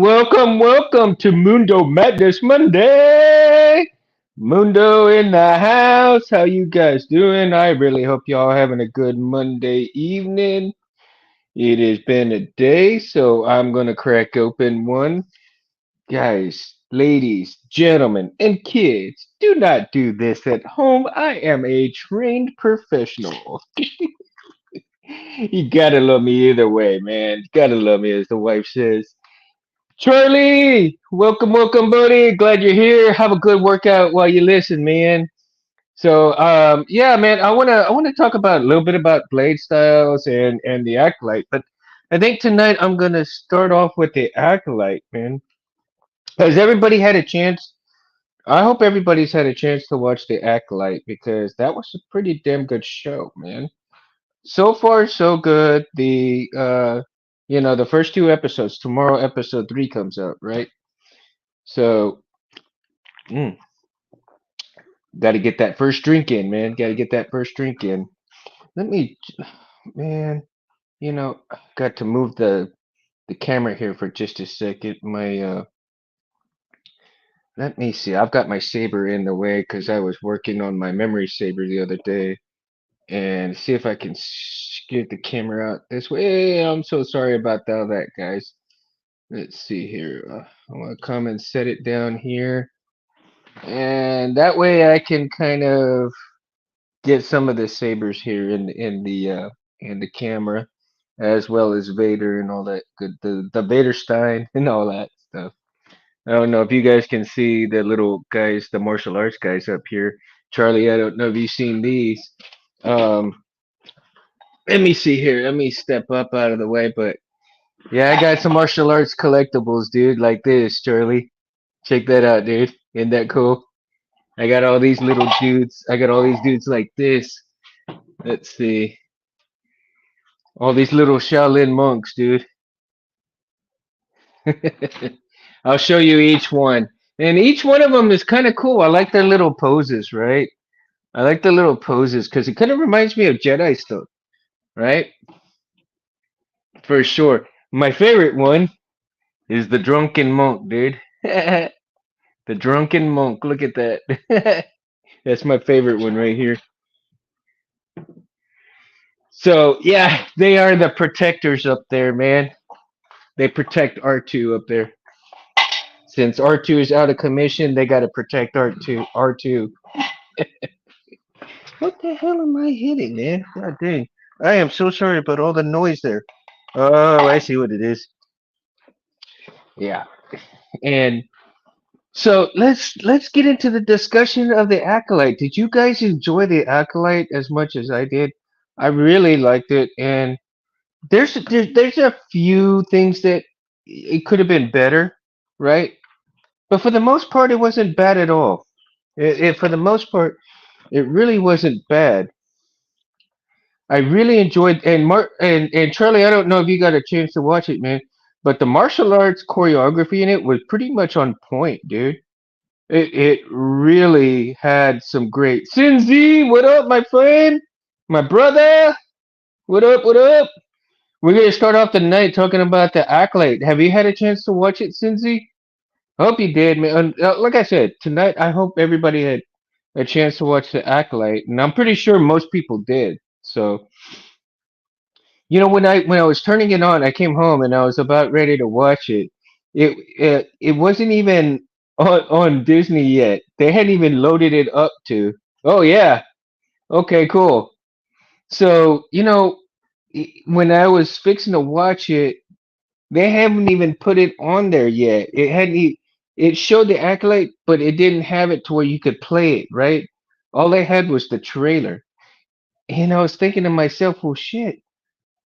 welcome to Mundo Madness Monday. Mundo in the house. How you guys doing? I really hope y'all having a good Monday evening. It has been a day, so I'm gonna crack open one. Guys, ladies, gentlemen, and kids, do not do this at home. I am a trained professional. You gotta love me either way, man. You gotta love me, as the wife says. Charlie, welcome, buddy. Glad you're here. Have a good workout while you listen, man. Yeah, man, I wanna talk about a little bit about blade styles and the acolyte, but I think tonight I'm gonna start off with the acolyte, man. Has everybody had a chance? I hope everybody's had a chance to watch the acolyte because that was a pretty damn good show, man. So far, so good. The first two episodes. Tomorrow, episode three comes out, right? So, mm, got to get that first drink in, man. Got to get that first drink in. Let me, man. Got to move the camera here for just a second. Let me see. I've got my saber in the way because I was working on my memory saber the other day, and see if I can get the camera out this way. I'm so sorry about all that, guys. Let's see here. I'm gonna come and set it down here, and that way I can kind of get some of the sabers here in the camera, as well as Vader and all that good the Vader Stein and all that stuff. I don't know if you guys can see the little guys, the martial arts guys up here. Charlie, I don't know if you've seen these. Um, Let me see here. Let me step up out of the way, but yeah, I got some martial arts collectibles, dude, like this, Charlie. Check that out, dude. Isn't that cool? I got all these little dudes. I got all these dudes like this. Let's see. All these little Shaolin monks, dude. I'll show you each one. And each one of them is kind of cool. I like their little poses, right? I like the little poses because it kind of reminds me of Jedi stuff, right? For sure. My favorite one is the drunken monk, dude. The drunken monk. Look at that. That's my favorite one right here. So, yeah, they are the protectors up there, man. They protect R2 up there. Since R2 is out of commission, they got to protect R2. R2. What the hell am I hitting, man? God dang. I am so sorry about all the noise there. Oh, I see what it is. Yeah. And so let's get into the discussion of the Acolyte. Did you guys enjoy the Acolyte as much as I did? I really liked it, and there's a few things that it could have been better, right? But for the most part, it wasn't bad at all. For the most part, it really wasn't bad. I really enjoyed and Charlie. I don't know if you got a chance to watch it, man, but the martial arts choreography in it was pretty much on point, dude. It really had some great Sinzi. What up, my friend, my brother? What up? What up? We're gonna start off the night talking about the Acolyte. Have you had a chance to watch it, Sinzi? Hope you did, man. Like I said, tonight I hope everybody had a chance to watch the Acolyte, and I'm pretty sure most people did. So, when I was turning it on, I came home and I was about ready to watch it. It wasn't even on Disney yet. They hadn't even loaded it up to. Oh yeah. Okay, cool. So, when I was fixing to watch it, they haven't even put it on there yet. It showed the Acolyte, but it didn't have it to where you could play it, right? All they had was the trailer. And I was thinking to myself, well, shit,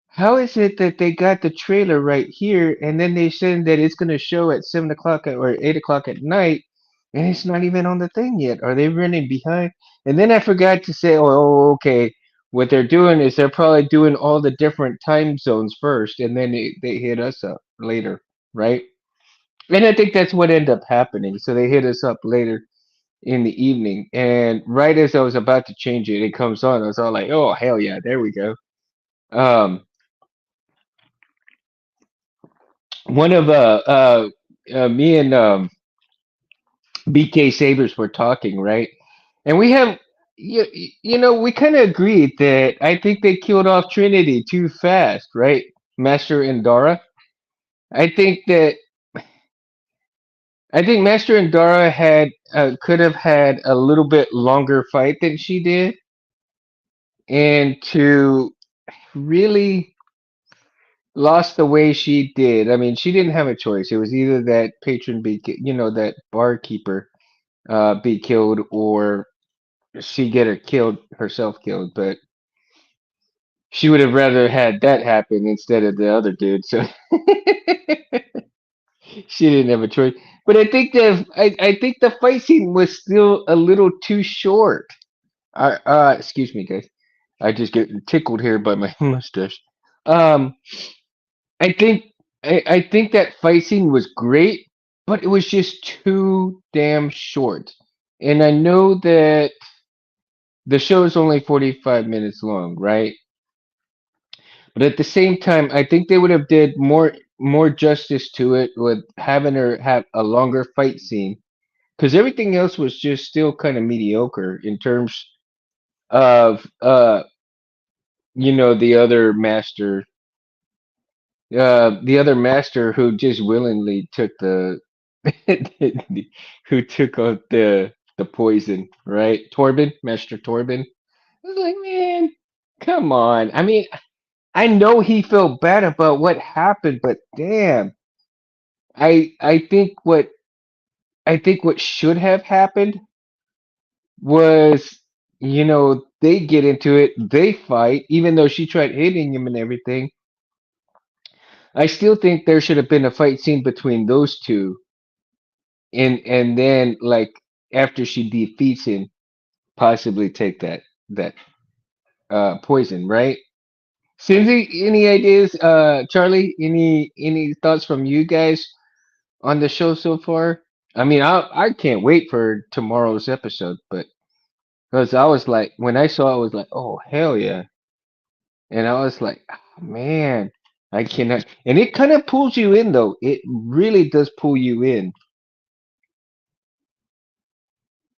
how is it that they got the trailer right here and then they said that it's going to show at 7 o'clock or 8 o'clock at night and it's not even on the thing yet? Are they running behind? And then I forgot to say, oh, okay. What they're doing is they're probably doing all the different time zones first and then they hit us up later, right? And I think that's what ended up happening. So they hit us up later in the evening. And right as I was about to change it, it comes on. I was all like, oh, hell yeah, there we go. Um, one of me and BK Sabers were talking, right? And we have, you, we kind of agreed that I think they killed off Trinity too fast, right? Master and Dara. I think that I think Master and Dara had could have had a little bit longer fight than she did, and to really lost the way she did. I mean, she didn't have a choice. It was either that patron be, that barkeeper be killed, or she get her killed herself killed. But she would have rather had that happen instead of the other dude. So she didn't have a choice. But I think the fight scene was still a little too short. Excuse me, guys. I just get tickled here by my mustache. Um, I think I think that fight scene was great, but it was just too damn short. And I know that the show is only 45 minutes long, right? But at the same time, I think they would have did more justice to it with having her have a longer fight scene, because everything else was just still kind of mediocre in terms of the other master, the other master who just willingly took the who took out the poison, right? Torben, Master Torben. I was like, man, come on. I mean, I know he felt bad about what happened, but damn, I think what should have happened was, they get into it, they fight, even though she tried hitting him and everything. I still think there should have been a fight scene between those two, and then like after she defeats him, possibly take that poison, right? Cindy, any ideas? Charlie, any thoughts from you guys on the show so far? I mean, I can't wait for tomorrow's episode, but because I was like, when I saw it, I was like, oh hell yeah, and I was like, "Ah, man, I cannot, and it kind of pulls you in though. It really does pull you in.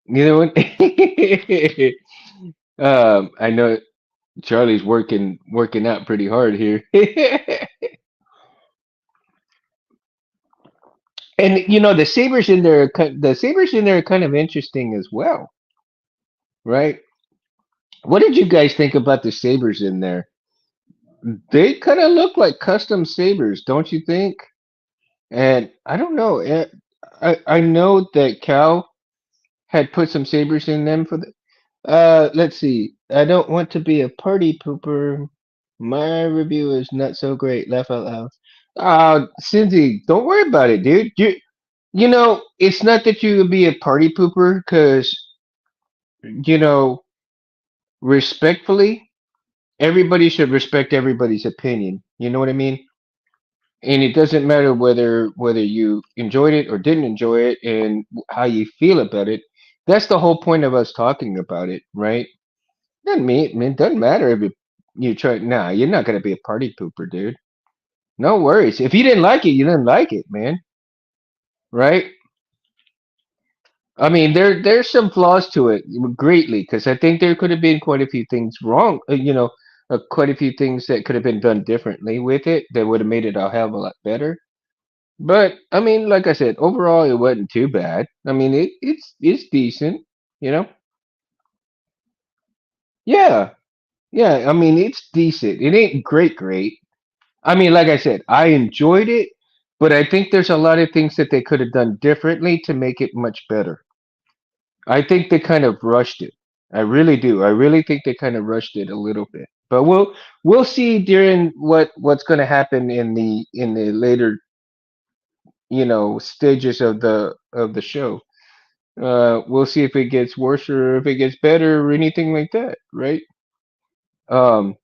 You know what? I know Charlie's working out pretty hard here. And the sabers in there are kind of interesting as well, right? What did you guys think about the sabers in there? They kind of look like custom sabers, don't you think? And I don't know. I know that Cal had put some sabers in them for the. Let's see. I don't want to be a party pooper. My review is not so great. Laugh out loud. Cindy, don't worry about it, dude. It's not that you would be a party pooper, because you know, respectfully, everybody should respect everybody's opinion. You know what I mean? And it doesn't matter whether you enjoyed it or didn't enjoy it, and how you feel about it. That's the whole point of us talking about it, right? Doesn't matter if you try. Nah, you're not gonna be a party pooper, dude. No worries. If you didn't like it, you didn't like it, man. Right? I mean, there's some flaws to it greatly, because I think there could have been quite a few things wrong. Quite a few things that could have been done differently with it that would have made it a hell of a lot better. But I mean, like I said, overall it wasn't too bad. I mean, it's decent. You know? Yeah, yeah. I mean, it's decent. It ain't great. I mean, like I said, I enjoyed it, but I think there's a lot of things that they could have done differently to make it much better. I think they kind of rushed it. I really do. I really think they kind of rushed it a little bit. But we'll see during what's going to happen in the later stages of the show. We'll see if it gets worse or if it gets better or anything like that, right? Um,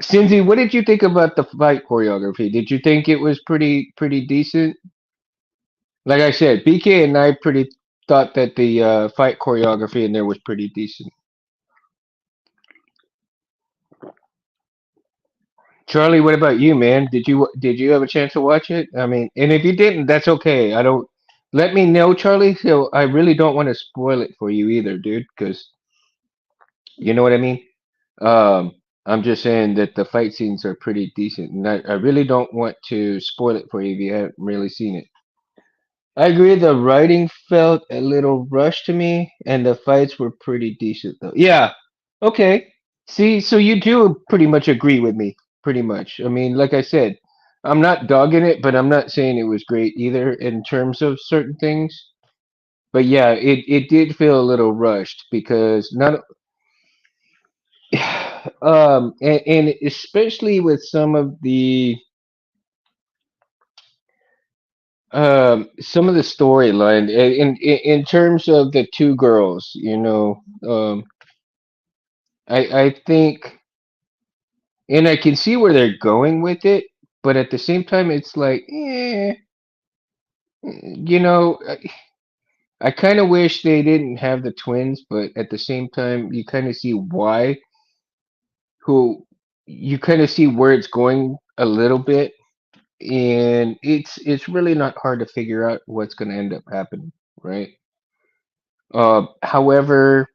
Cindy, what did you think about the fight choreography? Did you think it was pretty decent? Like I said, BK and I pretty thought that the fight choreography in there was pretty decent. Charlie, what about you, man? Did you have a chance to watch it? I mean, and if you didn't, that's okay. I don't. Let me know, Charlie. So I really don't want to spoil it for you either, dude. Because you know what I mean. Um, I'm just saying that the fight scenes are pretty decent, and I really don't want to spoil it for you if you haven't really seen it. I agree. The writing felt a little rushed to me, and the fights were pretty decent, though. Yeah. Okay. See, so you do pretty much agree with me, pretty much. I mean, like I said, I'm not dogging it, but I'm not saying it was great either in terms of certain things. But yeah, it did feel a little rushed because not and especially with some of the storyline in terms of the two girls, I think, and I can see where they're going with it, but at the same time, it's like, I kind of wish they didn't have the twins, but at the same time, you kind of see why, who, you kind of see where it's going a little bit, and it's really not hard to figure out what's going to end up happening, right? However,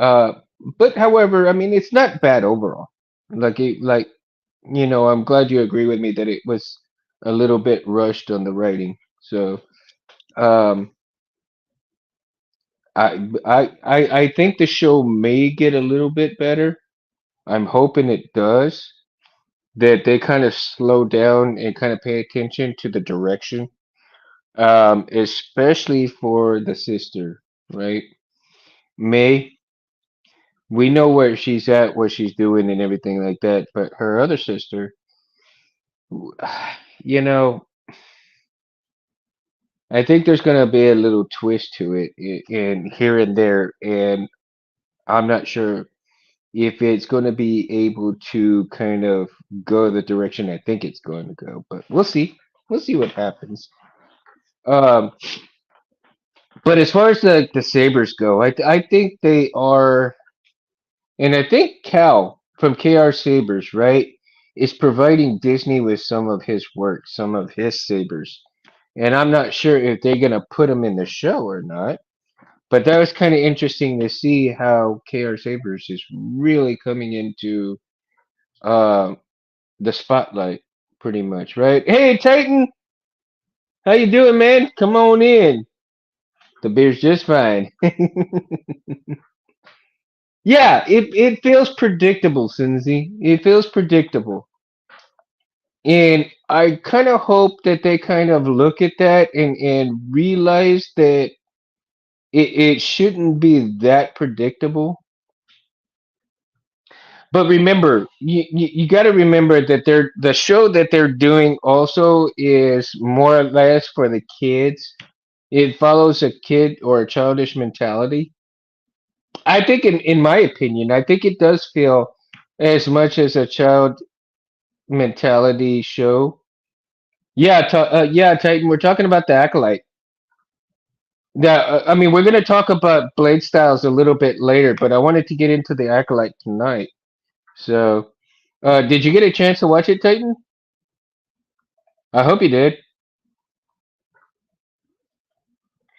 uh, but however, I mean, it's not bad overall. Like I'm glad you agree with me that it was a little bit rushed on the writing. So, um, I think the show may get a little bit better. I'm hoping it does. That they kind of slow down and kind of pay attention to the direction, especially for the sister, right? May, we know where she's at, what she's doing, and everything like that. But her other sister, you know, I think there's gonna be a little twist to it in here and there, and I'm not sure if it's going to be able to kind of go the direction I think it's going to go. But we'll see. We'll see what happens. Um, but as far as the Sabers go, I think they are, and I think Cal from KR Sabers, right, is providing Disney with some of his work, some of his Sabers. And I'm not sure if they're going to put them in the show or not. But that was kind of interesting to see how KR Sabers is really coming into uh, the spotlight, pretty much, right? Hey, Titan, how you doing, man? Come on in. The beer's just fine. Yeah, it feels predictable, Cinzy. It feels predictable. And I kind of hope that they kind of look at that and realize that it shouldn't be that predictable. But remember, you got to remember that the show that they're doing also is more or less for the kids. It follows a kid or a childish mentality. I think, in my opinion, I think it does feel as much as a child mentality show. Yeah, yeah, Titan. We're talking about the Acolyte. Yeah, I mean, we're gonna talk about Blade Styles a little bit later, but I wanted to get into the Acolyte tonight. So, did you get a chance to watch it, Titan? I hope you did,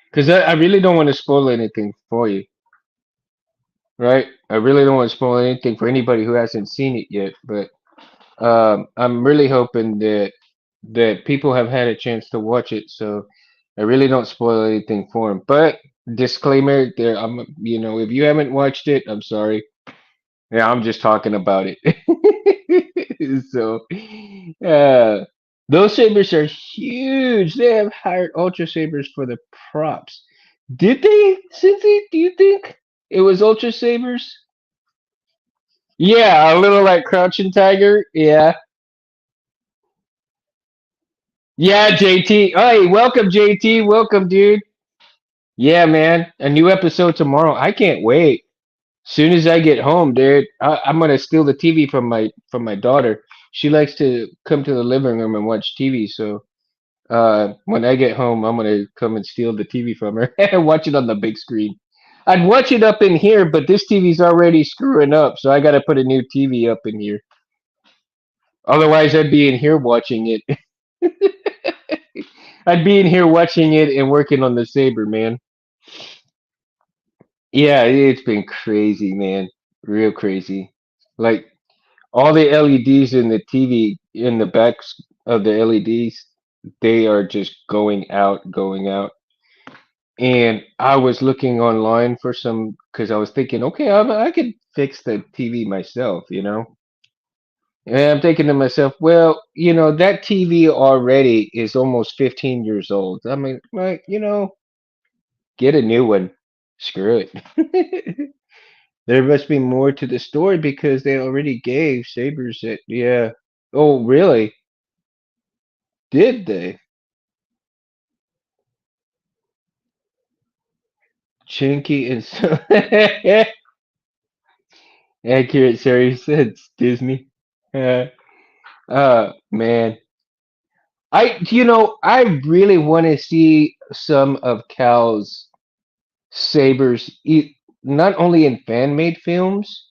because I really don't want to spoil anything for you, right? I really don't want to spoil anything for anybody who hasn't seen it yet, but I'm really hoping that people have had a chance to watch it, so I really don't spoil anything for them. But disclaimer, there, if you haven't watched it, I'm sorry. Yeah, I'm just talking about it. So, uh, those sabers are huge. They have hired Ultra Sabers for the props. Did they, Cynthia? Do you think it was Ultra Sabers? Yeah, a little like Crouching Tiger. Yeah. Yeah, JT. Hey, welcome, JT. Welcome, dude. Yeah, man. A new episode tomorrow. I can't wait. Soon as I get home, dude, I'm gonna steal the TV from my daughter. She likes to come to the living room and watch TV. So when I get home, I'm gonna come and steal the TV from her and watch it on the big screen. I'd watch it up in here, but this TV's already screwing up, so I gotta put a new TV up in here. Otherwise, I'd be in here watching it. I'd be in here watching it and working on the saber, man. Yeah, it's been crazy, man. Real crazy. Like all the LEDs in the TV in the backs of the LEDs, they are just going out, going out. And I was looking online for some because I was thinking, okay, I could fix the TV myself, you know. And I'm thinking to myself, well, that TV already is almost 15 years old. I mean, like, get a new one. Screw it. There must be more to the story because they already gave Sabers it. Yeah. Oh, really? Did they? Chinky and so accurate, sorry, said Disney. Uh, man. I really want to see some of Cal's Sabers, not only in fan made films,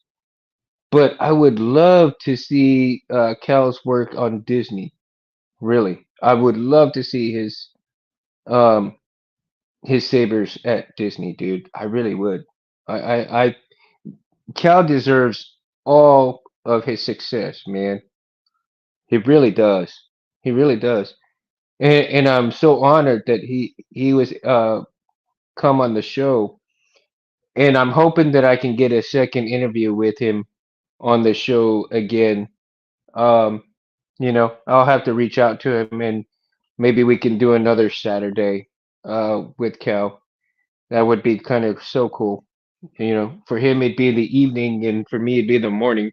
but I would love to see Cal's work on Disney. Really, I would love to see um his sabers at Disney, dude. I really would. I Cal deserves all of his success, man. He really does. He really does. And I'm so honored that he was come on the show. And I'm hoping that I can get a second interview with him on the show again. Um, I'll have to reach out to him and maybe we can do another Saturday with Cal. That would be kind of so cool. For him it'd be in the evening and for me it'd be in the morning.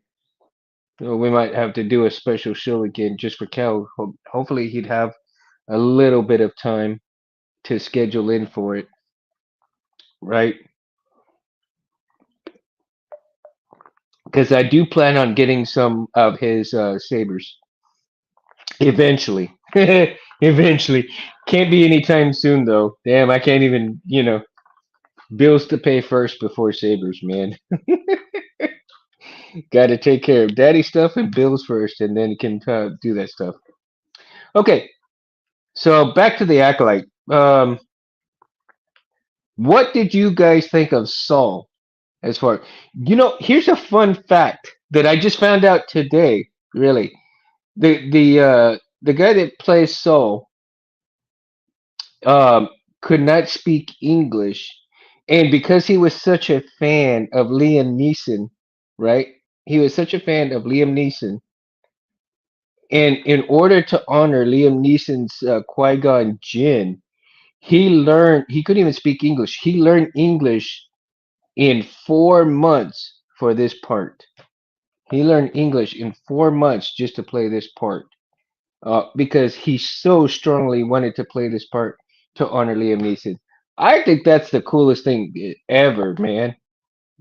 We might have to do a special show again just for Cal. Hopefully he'd have a little bit of time to schedule in for it, right? Because I do plan on getting some of his sabers eventually. Eventually. Can't be anytime soon though. Damn, I can't even, bills to pay first before sabers, man. Got to take care of daddy stuff and bills first, and then can do that stuff. Okay, so back to the acolyte. What did you guys think of Saul? As far here's a fun fact that I just found out today. Really, the guy that plays Saul um, could not speak English, and because he was such a fan of Liam Neeson, right? He was such a fan of Liam Neeson, and in order to honor Liam Neeson's Qui-Gon Jinn, he couldn't even speak English. He learned English in 4 months for this part. He learned English in 4 months just to play this part because he so strongly wanted to play this part to honor Liam Neeson. I think that's the coolest thing ever, man.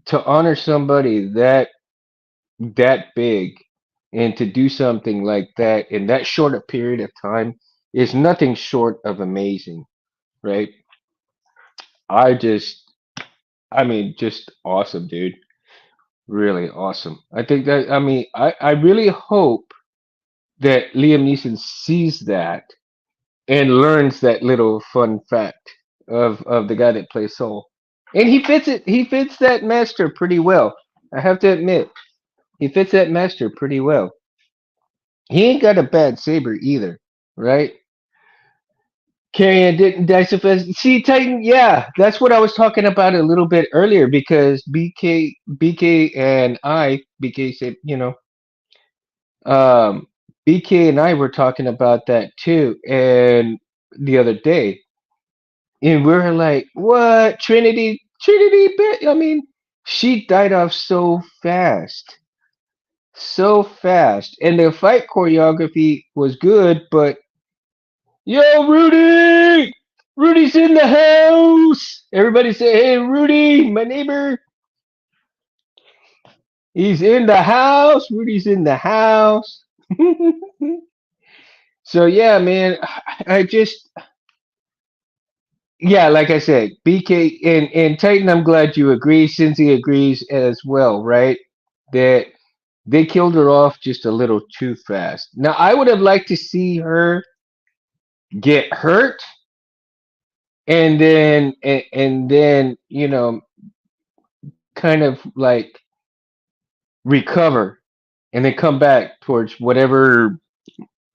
To honor somebody that big and to do something like that in that short a period of time is nothing short of amazing, right? I just, I mean, just awesome, dude. Really awesome. I think that, I mean, I really hope that Liam Neeson sees that and learns that little fun fact of the guy that plays Soul. And he fits it. He fits that master pretty well. I have to admit, he fits that master pretty well. He ain't got a bad saber either, right? Carrion didn't Dice See, Titan, yeah, that's what I was talking about a little bit earlier because BK and BK said, um, BK and I were talking about that too, and the other day, and we are like, "What Trinity? I mean, she died off so fast, and the fight choreography was good, but yo, Rudy's in the house. Everybody say, hey, Rudy, my neighbor, he's in the house. Rudy's in the house." So yeah, man, I just yeah, like I said, BK and Titan. I'm glad you agree, since he agrees as well, right? That they killed her off just a little too fast. Now, I would have liked to see her get hurt and then kind of like recover and then come back towards whatever,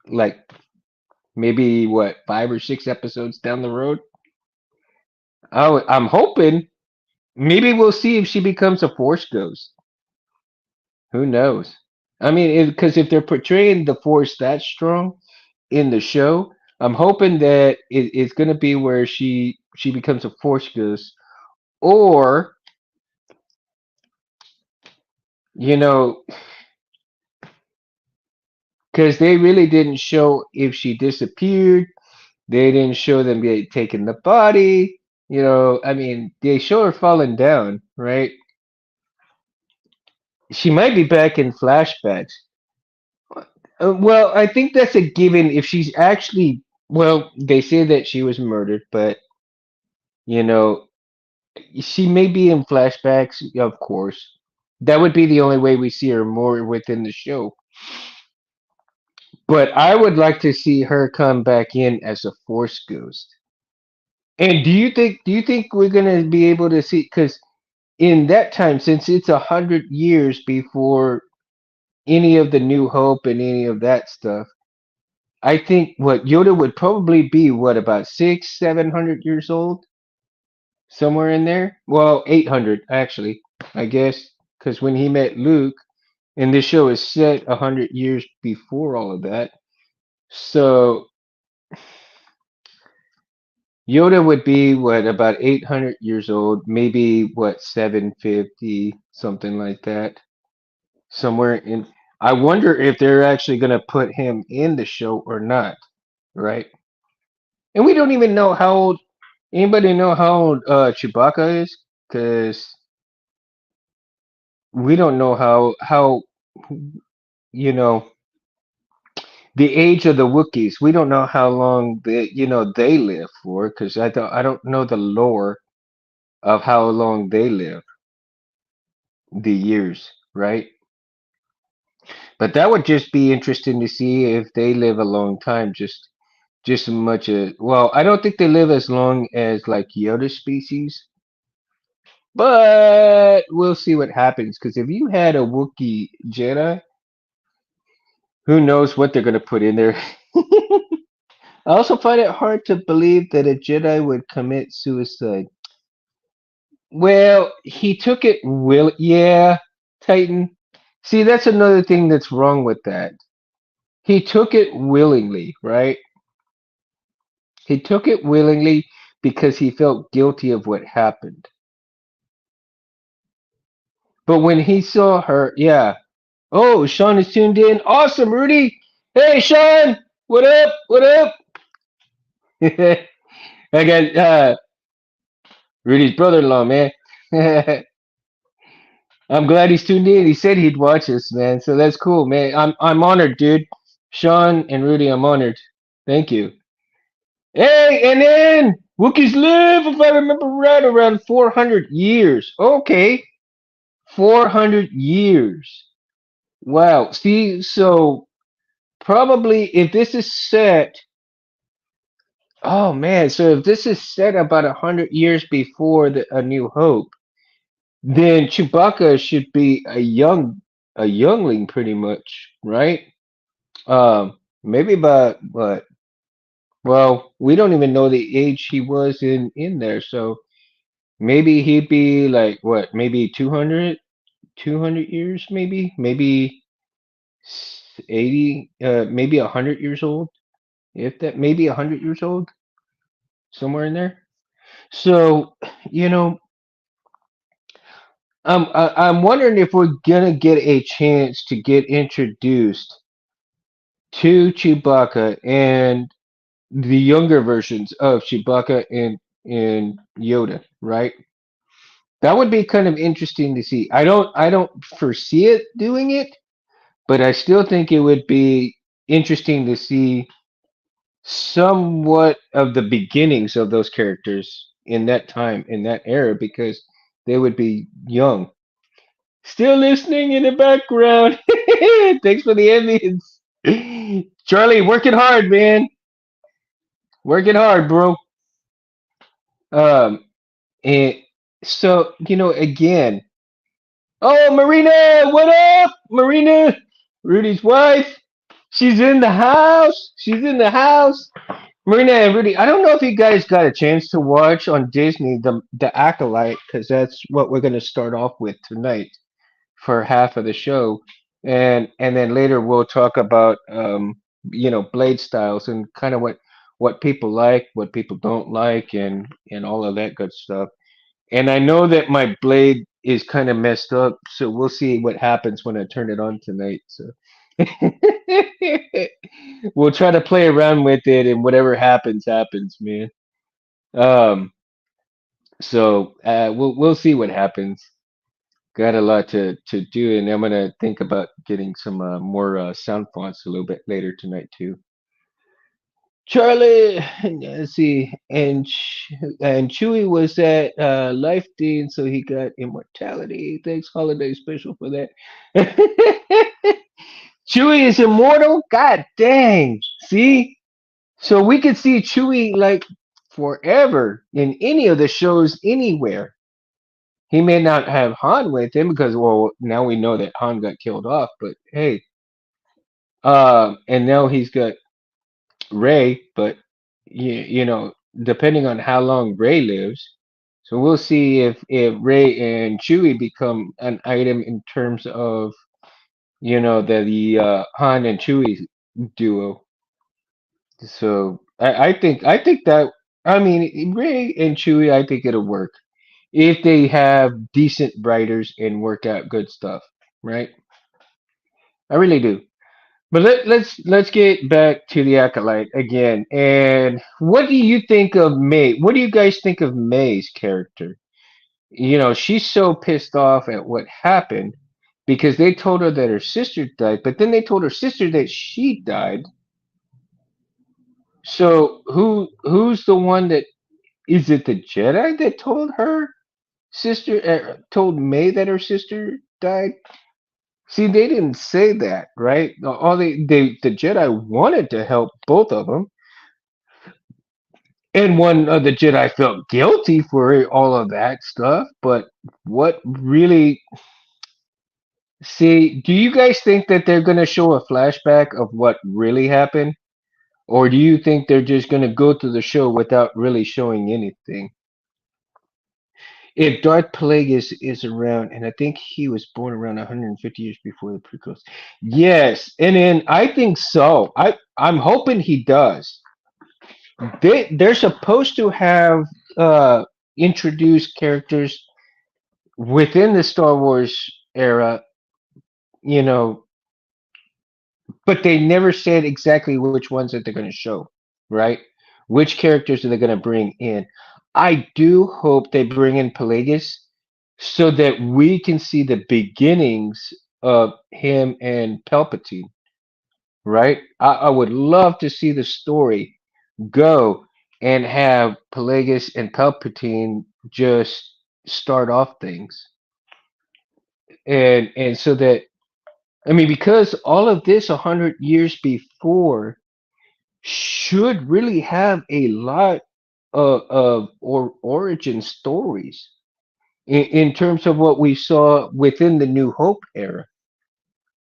like maybe what 5 or 6 episodes down the road. I'm hoping maybe we'll see if she becomes a Force ghost. Who knows? I mean, because if they're portraying the Force that strong in the show, I'm hoping that it's going to be where she becomes a Force ghost, or you know, because they really didn't show if she disappeared. They didn't show them taking the body. I mean, they show her falling down, right? She might be back in flashbacks. Well, I think that's a given if she's actually. Well, they say that she was murdered, but you know, she may be in flashbacks, of course. That would be the only way we see her more within the show. But I would like to see her come back in as a Force ghost. And do you think we're gonna be able to see? Because in that time, since it's 100 years before any of the New Hope and any of that stuff, I think what Yoda would probably be what about 700 years old, somewhere in there. Well, 800 actually, I guess, because when he met Luke, and this show is set 100 years before all of that. So Yoda would be what about 800 years old, maybe what 750, something like that, somewhere in. I wonder if they're actually going to put him in the show or not, right? And we don't even know how old. Anybody know how old Chewbacca is? Because we don't know how you know the age of the Wookiees. We don't know how long they live for. Because I don't know the lore of how long they live, the years, right? But that would just be interesting to see if they live a long time. Just as much as, well, I don't think they live as long as like Yoda species, but we'll see what happens. Because if you had a Wookiee Jedi, who knows what they're gonna put in there. I also find it hard to believe that a Jedi would commit suicide. Well, he took it yeah, Titan. See, that's another thing that's wrong with that. He took it willingly, right? He took it willingly because he felt guilty of what happened. But when he saw her, yeah. Oh, Sean is tuned in. Awesome, Rudy. Hey, Sean. What up? What up? I got Rudy's brother-in-law, man. I'm glad he's tuned in. He said he'd watch us, man. So that's cool, man. I'm honored, dude. Sean and Rudy, I'm honored. Thank you. Hey, and then Wookiees live, if I remember right, around 400 years. Okay, 400 years. Wow. See, so probably if this is set, oh man, so if this is set about 100 years before A New Hope, then Chewbacca should be a youngling, pretty much, right? Maybe about what? Well, we don't even know the age he was in there, so maybe he'd be like what? Maybe 200 years, maybe 80, maybe 100 years old, if that, maybe 100 years old, somewhere in there. So, you know, I'm wondering if we're gonna get a chance to get introduced to Chewbacca and the younger versions of Chewbacca and Yoda, right? That would be kind of interesting to see. I don't foresee it doing it, but I still think it would be interesting to see somewhat of the beginnings of those characters in that time, in that era, because they would be young. Still listening in the background. Thanks for the ambience. Charlie, working hard, man. Working hard, bro. Um, and so again. Oh, Marina, what up, Marina? Rudy's wife. She's in the house. She's in the house. Marina and Rudy. I don't know if you guys got a chance to watch on Disney the Acolyte, because that's what we're gonna start off with tonight for half of the show, and then later we'll talk about blade styles and kind of what people like, what people don't like, and all of that good stuff. And I know that my blade is kind of messed up, so we'll see what happens when I turn it on tonight. So we'll try to play around with it, and whatever happens, happens, man. Um, we'll see what happens. Got a lot to do, and I'm gonna think about getting some more sound fonts a little bit later tonight too. Charlie, let's see, and Chewie was at Life Dean, so he got immortality. Thanks, Holiday Special, for that. Chewie is immortal. God dang! See, so we could see Chewie like forever in any of the shows anywhere. He may not have Han with him because, well, now we know that Han got killed off. But hey, and now he's got Ray, but depending on how long Ray lives, so we'll see if Ray and Chewie become an item in terms of the Han and Chewie duo. So I think that, I mean, Ray and Chewie, I think it'll work if they have decent writers and work out good stuff, right? I really do. But let's get back to the Acolyte again. And what do you think of May? What do you guys think of May's character? She's so pissed off at what happened because they told her that her sister died, but then they told her sister that she died. So who's the one that, is it the Jedi that told her sister, told May that her sister died? See, they didn't say that, right? All the Jedi wanted to help both of them, and one of the Jedi felt guilty for all of that stuff. But what really? See, do you guys think that they're going to show a flashback of what really happened, or do you think they're just going to go through the show without really showing anything? If Darth Plagueis is around, and I think he was born around 150 years before the prequels. Yes, and then I think so. I'm hoping he does. They're supposed to have uh introduced characters within the Star Wars era, you know, but they never said exactly which ones that they're going to show, right? Which characters are they going to bring in? I do hope they bring in Pelagus so that we can see the beginnings of him and Palpatine, right? I would love to see the story go and have Pelagus and Palpatine just start off things. And so that, I mean, because all of this 100 years before should really have a lot of origin stories in terms of what we saw within the New Hope era.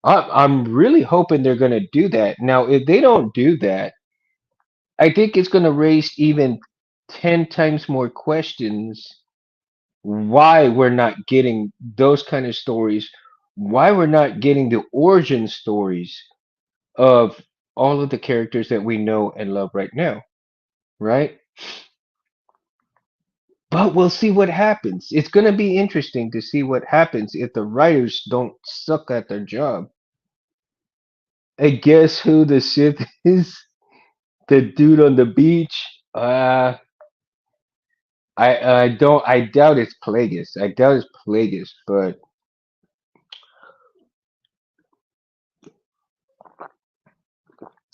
I'm really hoping they're going to do that. Now, if they don't do that, I think it's going to raise even 10 times more questions why we're not getting those kind of stories, why we're not getting the origin stories of all of the characters that we know and love right now, right? But we'll see what happens. It's going to be interesting to see what happens if the writers don't suck at their job. And guess who the Sith is? The dude on the beach. I don't. I doubt it's Plagueis. I doubt it's Plagueis, but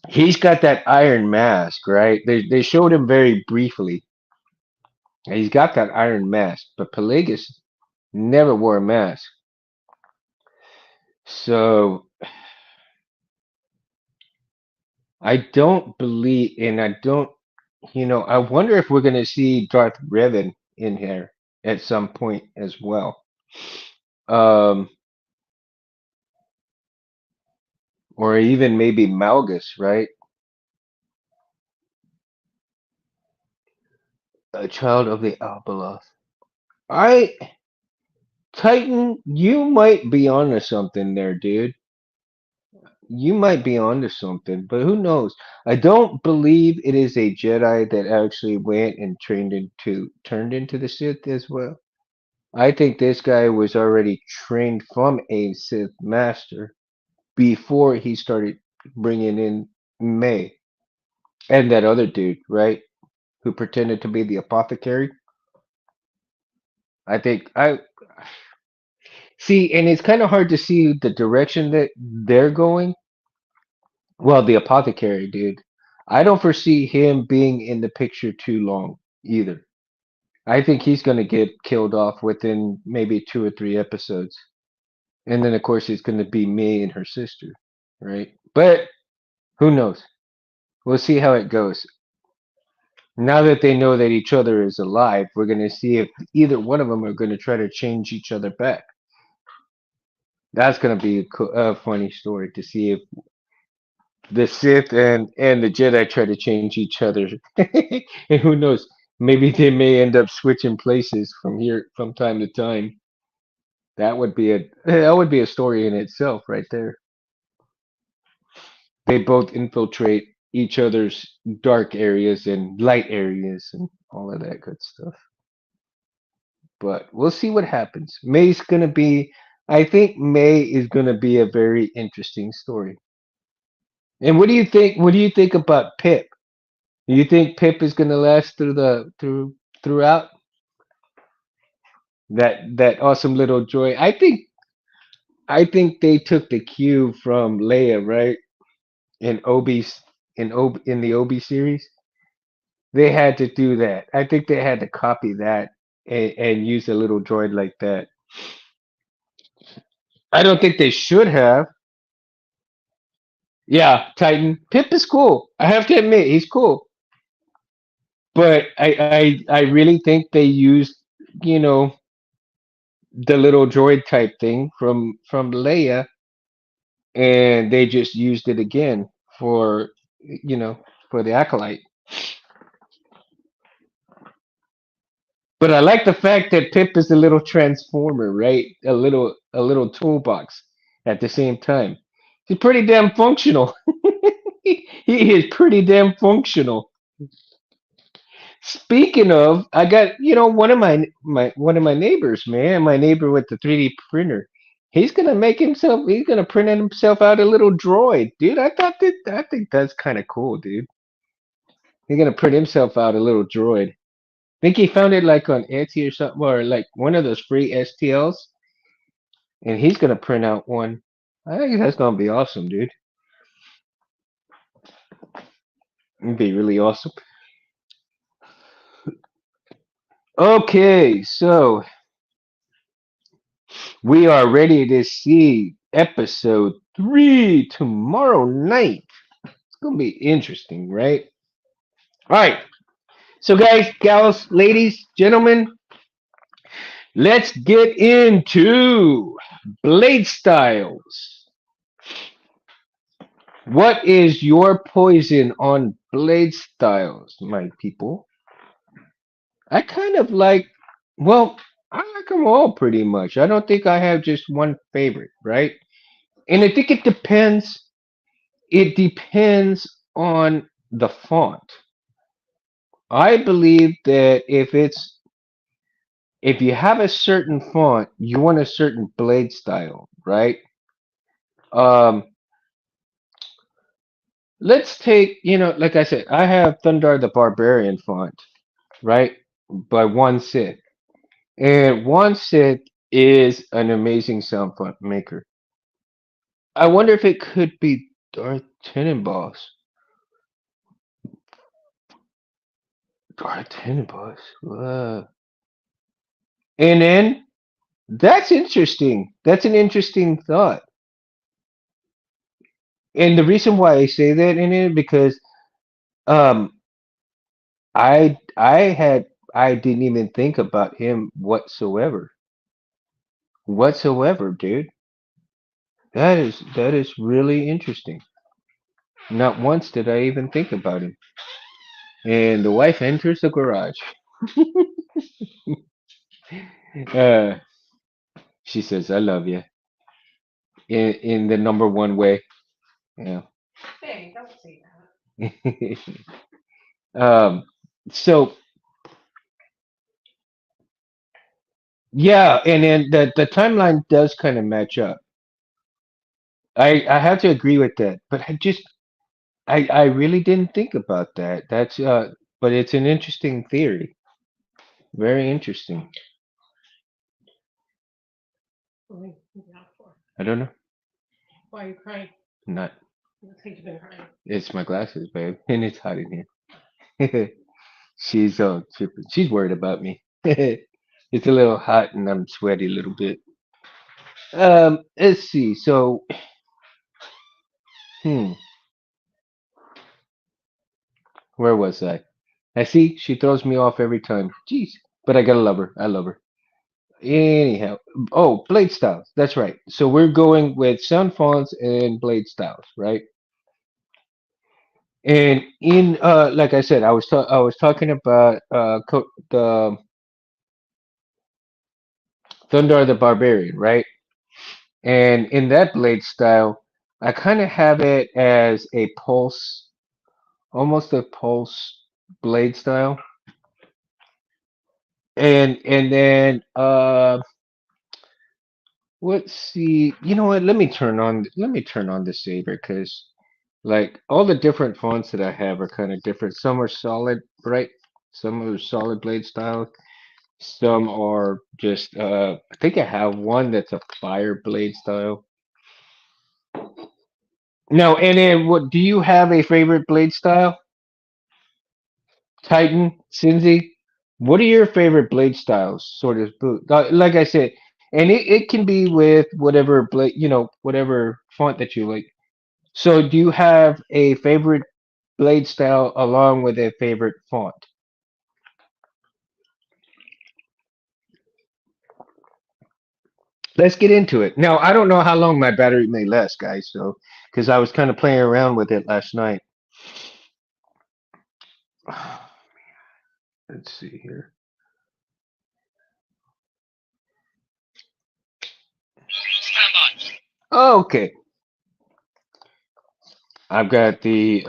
he's got that iron mask, right? They showed him very briefly. And he's got that iron mask, but Pelagus never wore a mask. So I don't believe, and I don't, I wonder if we're going to see Darth Revan in here at some point as well. Um, or even maybe Malgus, right? A child of the Abeloth. I, Titan, you might be onto something there, dude. You might be onto something, but who knows? I don't believe it is a Jedi that actually went and turned into the Sith as well. I think this guy was already trained from a Sith master before he started bringing in May and that other dude, right? Who pretended to be the apothecary. I think I see, and it's kind of hard to see the direction that they're going. Well, the apothecary dude. I don't foresee him being in the picture too long either. I think he's going to get killed off within maybe 2 or 3 episodes. And then, of course, it's going to be May and her sister, right? But who knows? We'll see how it goes. Now that they know that each other is alive, we're going to see if either one of them are going to try to change each other back. That's going to be a funny story to see if the Sith and the Jedi try to change each other. And who knows? Maybe they may end up switching places from time to time. That would be a story in itself right there. They both infiltrate each other's dark areas and light areas and all of that good stuff. But we'll see what happens. I think May is gonna be a very interesting story. And what do you think? What do you think about Pip? Do you think Pip is gonna last throughout that awesome little joy? I think they took the cue from Leia, right? In Obi's in the Obi series. They had to do that. I think they had to copy that and use a little droid like that. I don't think they should have. Yeah, Titan. Pip is cool. I have to admit, he's cool. But I really think they used, you know, the little droid type thing from Leia, and they just used it again for, for the Acolyte. But I like the fact that Pip is a little transformer, right? A little toolbox at the same time. He's pretty damn functional. He is pretty damn functional. Speaking of, I got one of my neighbors, man, my neighbor with the 3D printer. He's gonna print himself out a little droid, dude. I think that's kind of cool, dude. He's gonna print himself out a little droid. Think he found it like on Etsy or something, or like one of those free STLs, and he's gonna print out one. I think that's gonna be awesome, dude. It'd be really awesome. Okay, so we are ready to see episode 3 tomorrow night. It's gonna be interesting, right? All right, so guys, gals, ladies, gentlemen, let's get into blade styles. What is your poison on blade styles, my people? I kind of like, well, I like them all pretty much. I don't think I have just one favorite, right? And I think it depends. It depends on the font. I believe that if you have a certain font, you want a certain blade style, right? Um, let's take, like I said, I have Thundar the Barbarian font, right? By One Sith. And One Sith is an amazing sound font maker. I wonder if it could be Darth Tenenbaums. Darth Tenenbaums. And then that's interesting. That's an interesting thought. And the reason why I say that in it because um I didn't even think about him whatsoever, dude. That is really interesting. Not once did I even think about him. And the wife enters the garage. Uh, she says, "I love you," in the number one way. Yeah. um. So yeah, and then the timeline does kind of match up. I have to agree with that, but I really didn't think about that. But it's an interesting theory. Very interesting. I don't know. Not. It's my glasses, babe, and it's hot in here. She's worried about me. It's a little hot and I'm sweaty a little bit. Let's see. So, hmm, where was I? I see she throws me off every time. Jeez, but I gotta love her. I love her. Anyhow, oh, blade styles. That's right. So we're going with sound fonts and blade styles, right? And in like I said, I was talking about the Thundar the Barbarian, right? And in that blade style, I kind of have it as a pulse, almost a pulse blade style. And then let's see. You know what? Let me turn on the saber because like all the different fonts that I have are kind of different. Some are solid, right? Some are solid blade style. Some are just I think I have one that's a fire blade style. No, and then what do you have a favorite blade style? Titan, Cinzy? What are your favorite blade styles? Sort of like I said, and it can be with whatever blade, whatever font that you like. So do you have a favorite blade style along with a favorite font? Let's get into it. Now, I don't know how long my battery may last, guys, so because I was kind of playing around with it last night. Let's see here. Okay, I've got the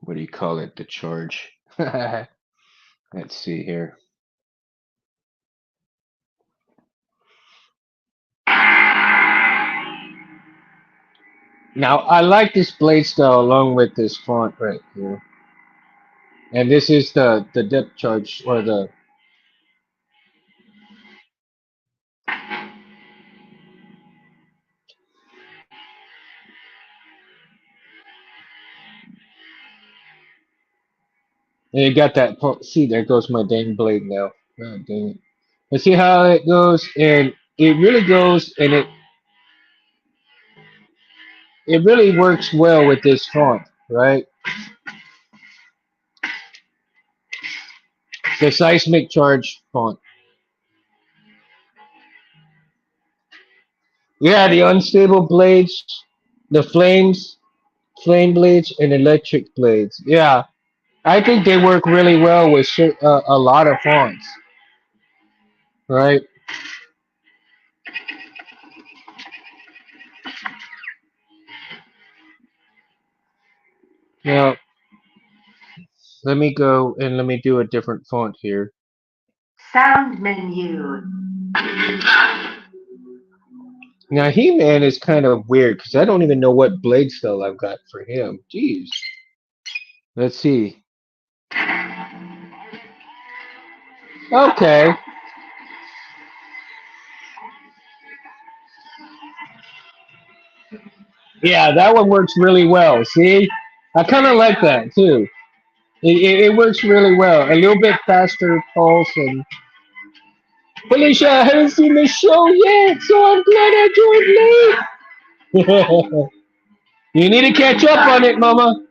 what do you call it? The charge. Let's see here. Now, I like this blade style along with this font right here. And this is the depth charge or the and you got that see there goes my dang blade now. God dang it. But see how it goes and it really goes and it really works well with this font, right? The seismic charge font. Yeah, the unstable blades, the flame blades, and electric blades. Yeah, I think they work really well with a lot of fonts, right? Now, let me go and let me do a different font here. Sound menu. Now, He-Man is kind of weird because I don't even know what blade style I've got for him. Jeez. Let's see. Okay. Yeah, that one works really well. See? I kind of like that too. It works really well. A little bit faster pulse and Felicia, I haven't seen the show yet, so I'm glad I joined late. You need to catch up on it, Mama.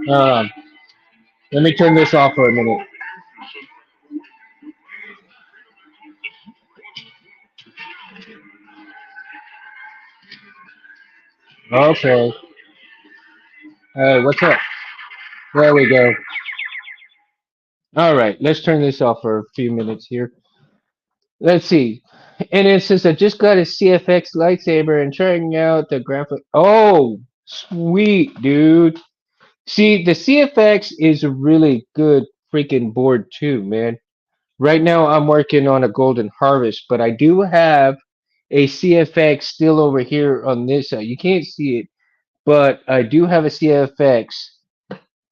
Um, Let me turn this off for a minute. Okay. Hey, what's up? There we go. All right, let's turn this off for a few minutes here. Let's see. And it says I just got a CFX lightsaber and trying out the graphic. Oh, sweet, dude. See, the CFX is a really good freaking board too, man. Right now I'm working on a Golden Harvest, but I do have a CFX still over here on this side. You can't see it, but I do have a CFX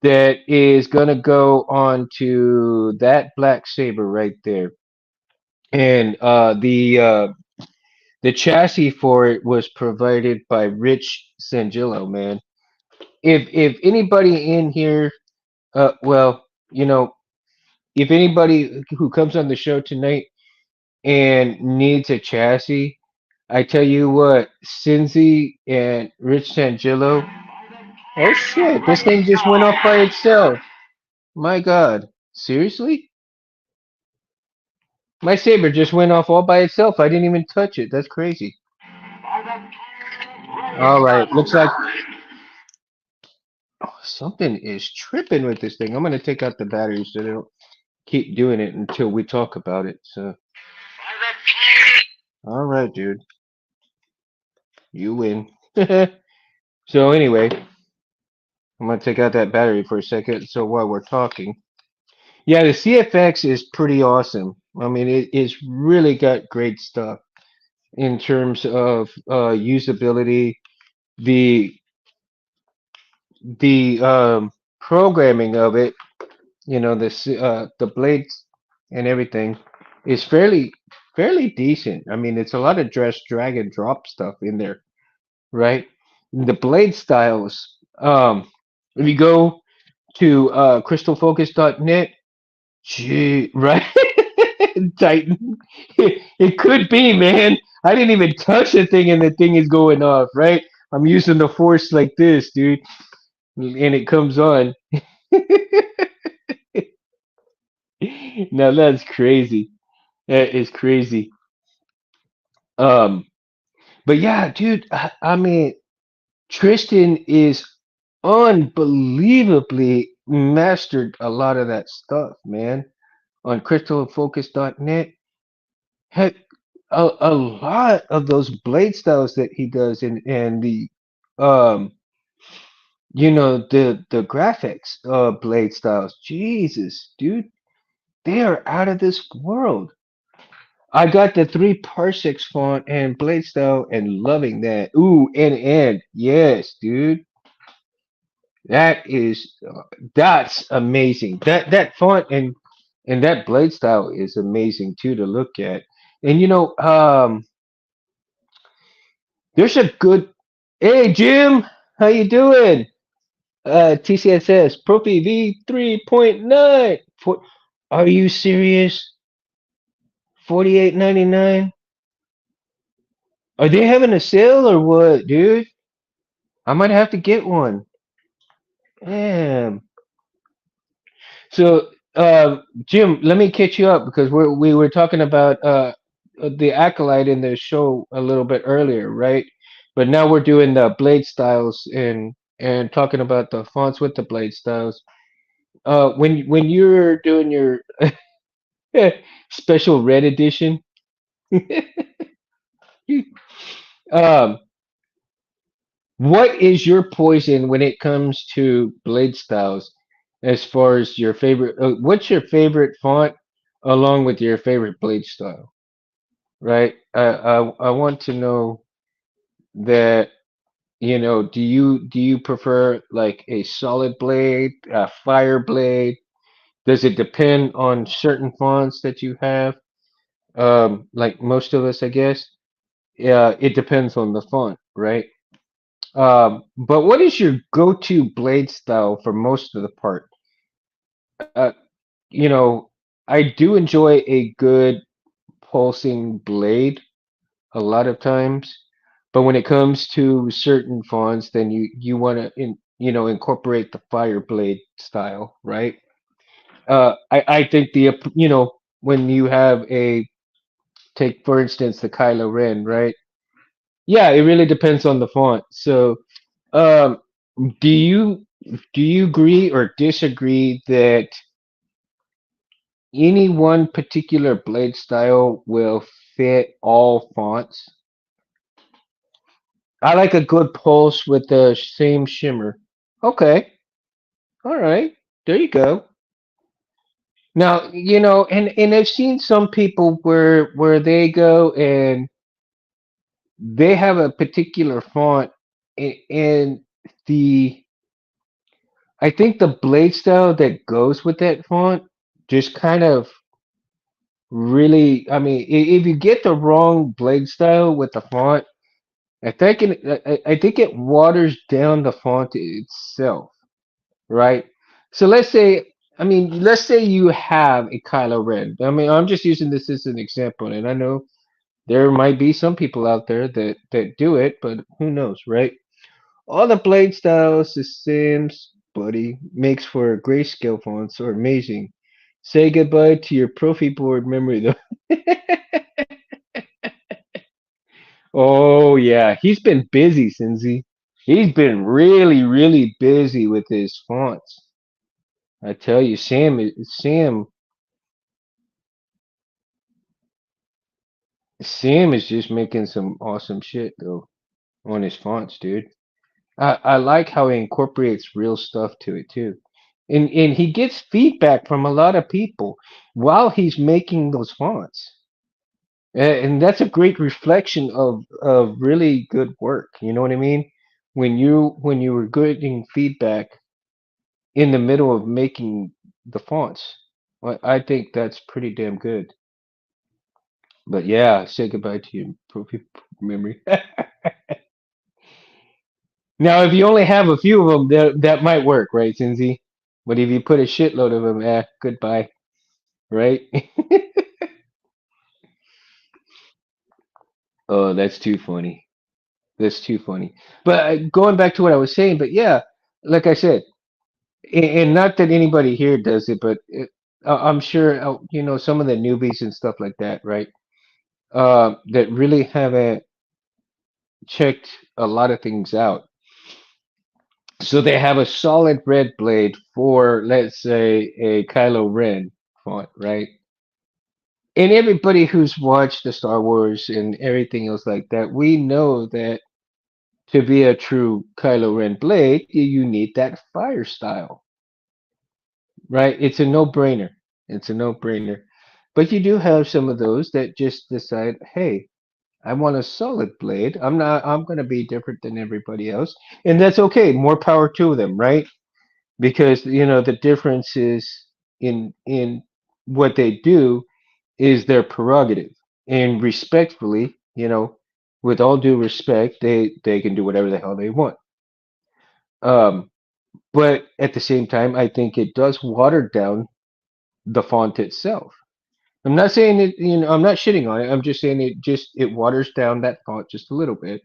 that is gonna go onto that black saber right there. And the chassis for it was provided by Rich Sangillo, man. If anybody in here, well, you know, if anybody who comes on the show tonight and needs a chassis, I tell you what, Cinzy and Rich Sangillo. Oh shit! This thing just went off by itself. My God, seriously? My saber just went off all by itself. I didn't even touch it. That's crazy. All right, looks like something is tripping with this thing. I'm gonna take out the batteries so they don't keep doing it until we talk about it. So, all right, dude, you win. So anyway, I'm gonna take out that battery for a second. So while we're talking, yeah, the CFX is pretty awesome. I mean, it's really got great stuff in terms of usability. The the programming of it, you know, the blades and everything is fairly decent. I mean, it's a lot of drag and drop stuff in there, right? The blade styles. If you go to crystalfocus.net, gee, right? Titan. It could be, man. I didn't even touch the thing and the thing is going off, right? I'm using the force like this, dude, and it comes on. Now that's crazy. That is crazy. Um, but yeah, dude, I mean, Tristan is unbelievably mastered a lot of that stuff, man. On crystalfocus.net, heck, a lot of those blade styles that he does and the um the graphics blade styles, Jesus, dude, they are out of this world. I got the 3 parsecs font and blade style and loving that. Ooh, and yes, dude, that is that's amazing. That font and that blade style is amazing too to look at. And there's a good. Hey Jim, how you doing? TCSS Profi V 3.9. Are you serious? 48.99. Are they having a sale or what, dude? I might have to get one. Damn. So, Jim, let me catch you up because we were talking about the Acolyte in the show a little bit earlier, right? But now we're doing the blade styles and talking about the fonts with the blade styles. When you're doing your special red edition, um, what is your poison when it comes to blade styles? As far as your favorite, what's your favorite font along with your favorite blade style? Right? I want to know that. Do you prefer like a solid blade, a fire blade? Does it depend on certain fonts that you have? Like most of us, I guess. Yeah, it depends on the font, right? But what is your go-to blade style for most of the part? Uh, you know, I do enjoy a good pulsing blade a lot of times, but when it comes to certain fonts, then you want to incorporate the fire blade style, right? I think when you have a take for instance the Kylo Ren, right? Yeah, it really depends on the font. So, um, do you do you agree or disagree that any one particular blade style will fit all fonts? I like a good pulse with the same shimmer. Okay, all right, there you go. Now, and I've seen some people where they go and they have a particular font, and the I think the blade style that goes with that font just kind of really, I mean, if you get the wrong blade style with the font, I think it waters down the font itself, right? So let's say you have a Kylo Ren. I mean, I'm just using this as an example, and I know there might be some people out there that do it, but who knows, right? All the blade styles the Sims buddy makes for grayscale fonts are amazing. Say goodbye to your Profi board memory though. Oh yeah, he's been busy, Sinzy. He's been really, really busy with his fonts. I tell you, Sam is just making some awesome shit though on his fonts, dude. I like how he incorporates real stuff to it too. And he gets feedback from a lot of people while he's making those fonts. And that's a great reflection of really good work. You know what I mean? When you were getting feedback in the middle of making the fonts, I think that's pretty damn good. But yeah, say goodbye to your memory. Now, if you only have a few of them, that might work, right, Cinzy? But if you put a shitload of them, goodbye, right? Oh, that's too funny. That's too funny. But going back to what I was saying, but yeah, like I said, and not that anybody here does it, but I'm sure some of the newbies and stuff like that, right? That really haven't checked a lot of things out. So they have a solid red blade for, let's say, a Kylo Ren font, right? And everybody who's watched the Star Wars and everything else like that, we know that to be a true Kylo Ren blade, you need that fire style, right? It's a no-brainer. It's a no-brainer. But you do have some of those that just decide, hey, I want a solid blade. I'm gonna be different than everybody else. And that's okay. More power to them, right? Because the difference is in what they do is their prerogative. And respectfully, with all due respect, they can do whatever the hell they want. Um, but at the same time, I think it does water down the font itself. I'm not saying it, I'm not shitting on it. I'm just saying it waters down that font just a little bit,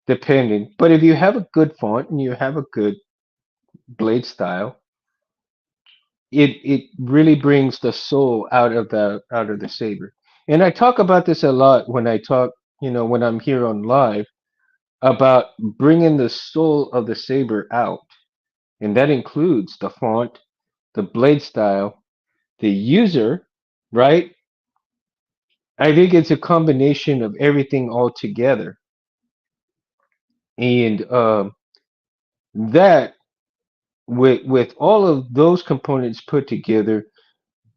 depending. But if you have a good font and you have a good blade style, it really brings the soul out of the saber. And I talk about this a lot when I talk, when I'm here on live about bringing the soul of the saber out, and that includes the font, the blade style, the user, right? I think it's a combination of everything all together, and that with all of those components put together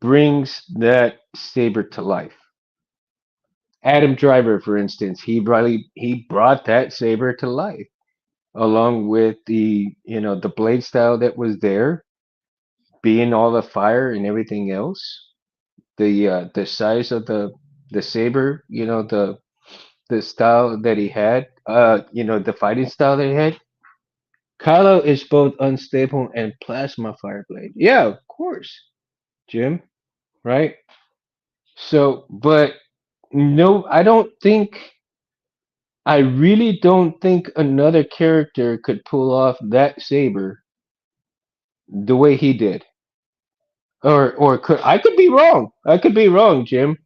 brings that saber to life. Adam Driver, for instance, he brought that saber to life. along with the blade style that was there, being all the fire and everything else, the size of the saber, the style that he had, the fighting style that he had. Kylo is both unstable and plasma fire blade. Yeah, of course, Jim, right? So, but no, I really don't think another character could pull off that saber the way he did. Or I could be wrong. I could be wrong, Jim.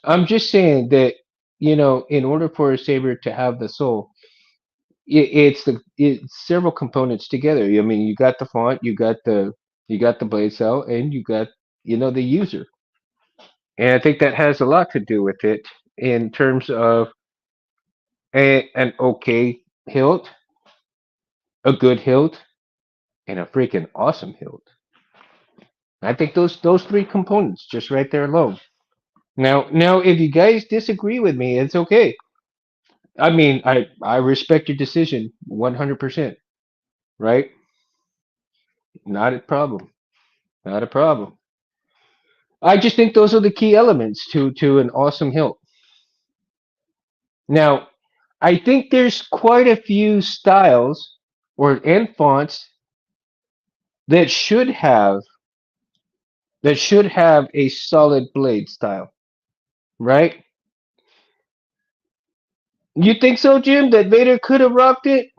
I'm just saying that, in order for a saber to have the soul, it's several components together. I mean, you got the font, you got the blade cell, and you got the user. And I think that has a lot to do with it in terms of an okay hilt, a good hilt, and a freaking awesome hilt. I think those three components just right there alone. Now, if you guys disagree with me, it's okay. I mean, I respect your decision 100%, right? Not a problem. Not a problem. I just think those are the key elements to an awesome hilt. Now, I think there's quite a few styles or and fonts that should have a solid blade style, right? You think so, Jim? That Vader could have rocked it?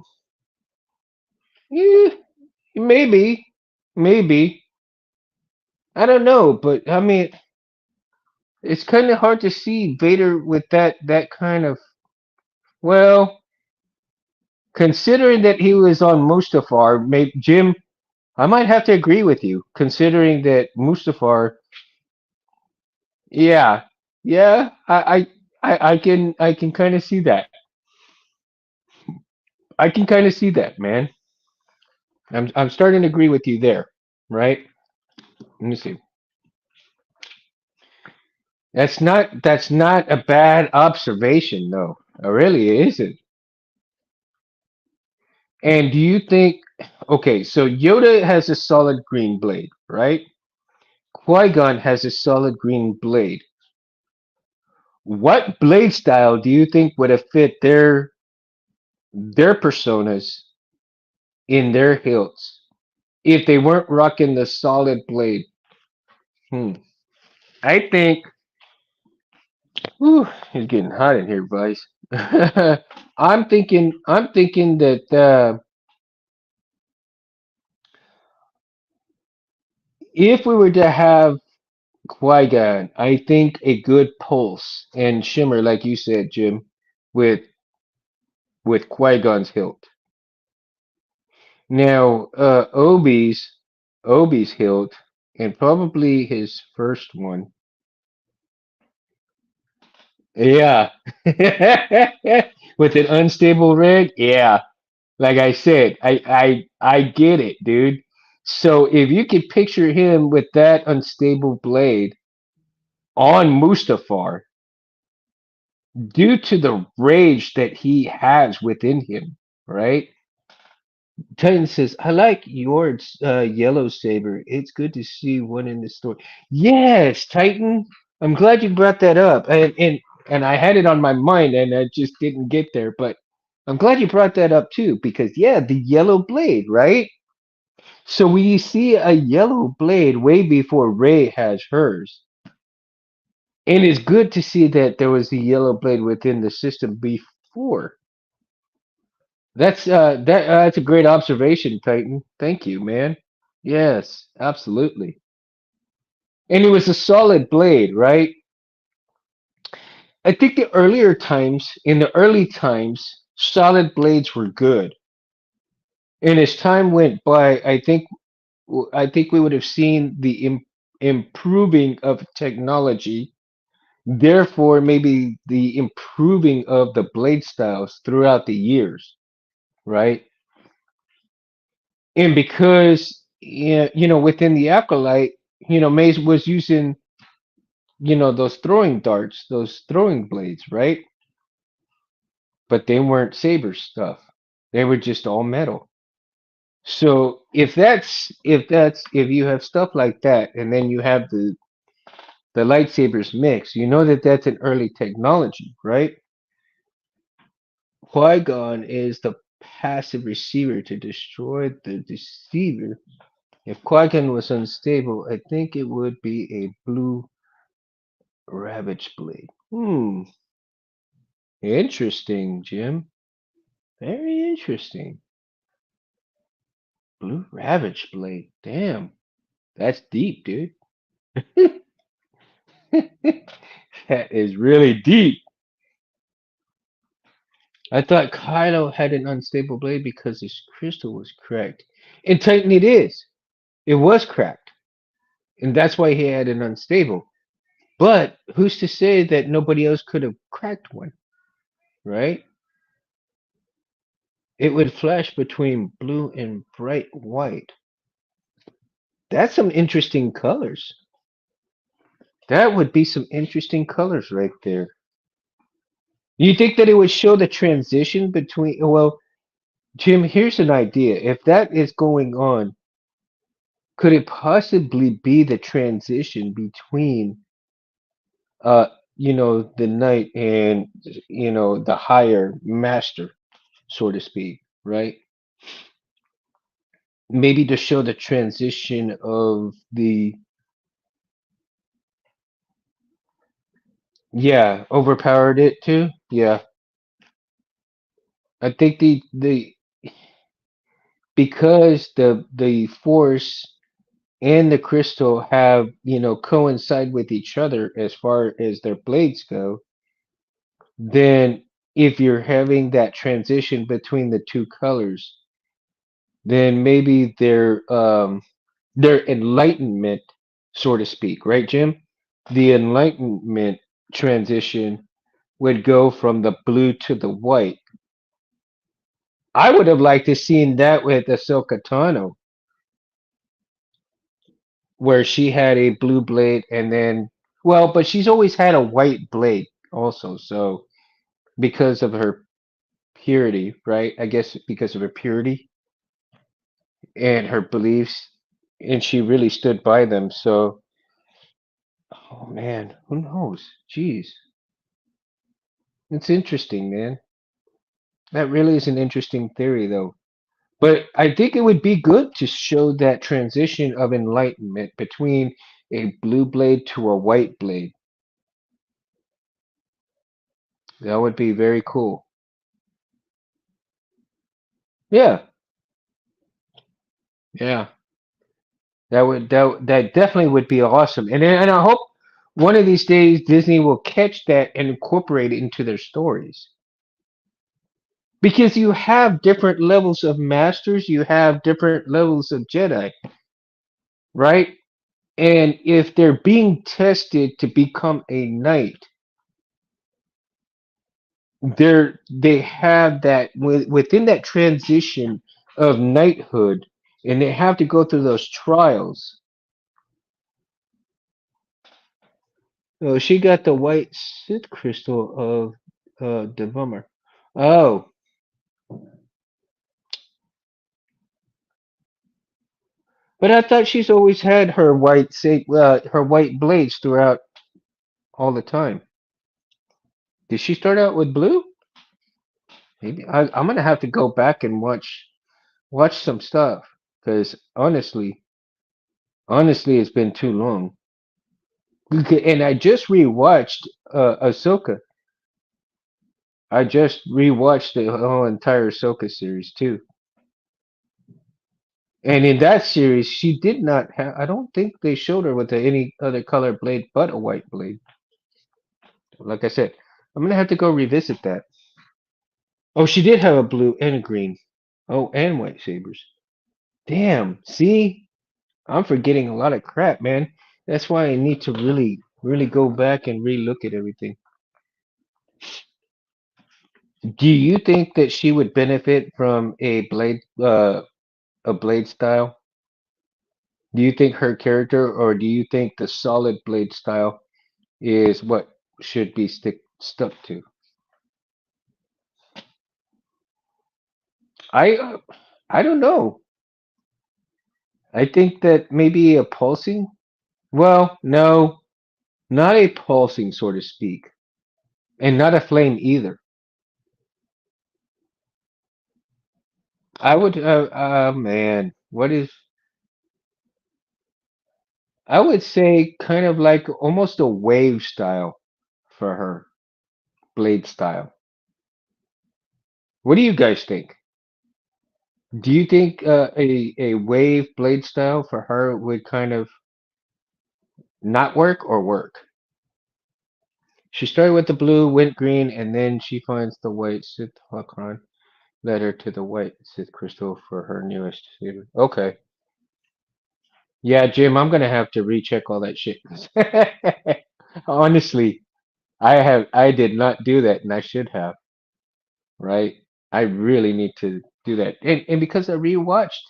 Yeah, maybe, maybe. I don't know, but I mean, it's kind of hard to see Vader with that kind of. Well, considering that he was on Mustafar, maybe Jim, I might have to agree with you. Considering that Mustafar, yeah, yeah, I can kind of see that. I can kind of see that, man. I'm starting to agree with you there, right? Let me see. That's not a bad observation, though. It really isn't. And do you think? Okay, so Yoda has a solid green blade, right? Qui-Gon has a solid green blade. What blade style do you think would have fit their personas in their hilts if they weren't rocking the solid blade? Hmm. I think. Whew, it's getting hot in here, boys. I'm thinking that if we were to have Qui-Gon, I think a good pulse and shimmer, like you said, Jim, with Qui-Gon's hilt. Now, Obi's hilt, and probably his first one. Yeah. With an unstable rig. Yeah. Like I said, I get it, dude. So if you could picture him with that unstable blade on Mustafar, due to the rage that he has within him, right? Titan says, "I like your yellow saber. It's good to see one in the store." Yes, Titan. I'm glad you brought that up, and I had it on my mind, and I just didn't get there. But I'm glad you brought that up too, because yeah, the yellow blade, right? So we see a yellow blade way before Ray has hers, and it's good to see that there was a yellow blade within the system before. That's a great observation, Titan. Thank you, man. Yes, absolutely. And it was a solid blade, right? I think in the early times, solid blades were good. And as time went by, I think we would have seen the improving of technology, therefore maybe the improving of the blade styles throughout the years, right? And because yeah, within the Acolyte, Maze was using those throwing darts, those throwing blades, right? But they weren't saber stuff. They were just all metal. So if you have stuff like that, and then you have the lightsabers mix, you know that that's an early technology, right? Qui-Gon is the passive receiver to destroy the deceiver. If Qui-Gon was unstable, I think it would be a blue Ravage blade. Interesting, Jim. Very interesting. Blue Ravage blade. Damn, that's deep, dude. That is really deep. I thought Kylo had an unstable blade because his crystal was cracked. And technically it is. It was cracked. And that's why he had an unstable. But who's to say that nobody else could have cracked one, right? It would flash between blue and bright white. That's some interesting colors. That would be some interesting colors right there. You think that it would show the transition between, well, Jim, here's an idea. If that is going on, could it possibly be the transition between uh the knight and the higher master, so to speak, right? Maybe to show the transition of the, yeah, overpowered it too. Yeah. I think the because the force and the crystal have, coincide with each other as far as their blades go, then if you're having that transition between the two colors, then maybe their enlightenment, so to speak, right, Jim? The enlightenment transition would go from the blue to the white. I would have liked to seen that with Ahsoka Tano, where she had a blue blade and then, well, but she's always had a white blade also, so because of her purity, right? I guess because of her purity and her beliefs, and she really stood by them. So, oh man, who knows? Jeez, it's interesting, man. That really is an interesting theory, though. But I think it would be good to show that transition of enlightenment between a blue blade to a white blade. That would be very cool. Yeah, yeah. That definitely would be awesome. And I hope one of these days Disney will catch that and incorporate it into their stories. Because you have different levels of masters, you have different levels of Jedi, right? And if they're being tested to become a knight, they have that within that transition of knighthood, and they have to go through those trials. Oh, she got the white Sith crystal of Devummer. Oh, but I thought she's always had her her white blades throughout all the time. Did she start out with blue? Maybe I'm gonna have to go back and watch some stuff because honestly, it's been too long. And I just rewatched Ahsoka. I just rewatched the whole entire Ahsoka series too. And in that series, she did not have. I don't think they showed her with any other color blade but a white blade. Like I said, I'm gonna have to go revisit that. Oh, she did have a blue and a green. Oh, and white sabers. Damn. See, I'm forgetting a lot of crap, man. That's why I need to really go back and relook at everything. Do you think that she would benefit from a blade style? Do you think her character, or do you think the solid blade style is what should be stuck to? I I don't know. I think that maybe a pulsing. Well, no, not a pulsing, so to speak, and not a flame either. I would. Man, what is? I would say kind of like almost a wave style for her blade style. What do you guys think? Do you think a wave blade style for her would kind of not work or work? She started with the blue, went green, and then she finds the white Sith Hakon led her to the white Sith crystal for her newest saber. Okay. Yeah, Jim, I'm gonna have to recheck all that shit. Honestly, I did not do that and I should have, right? I really need to do that. And because I rewatched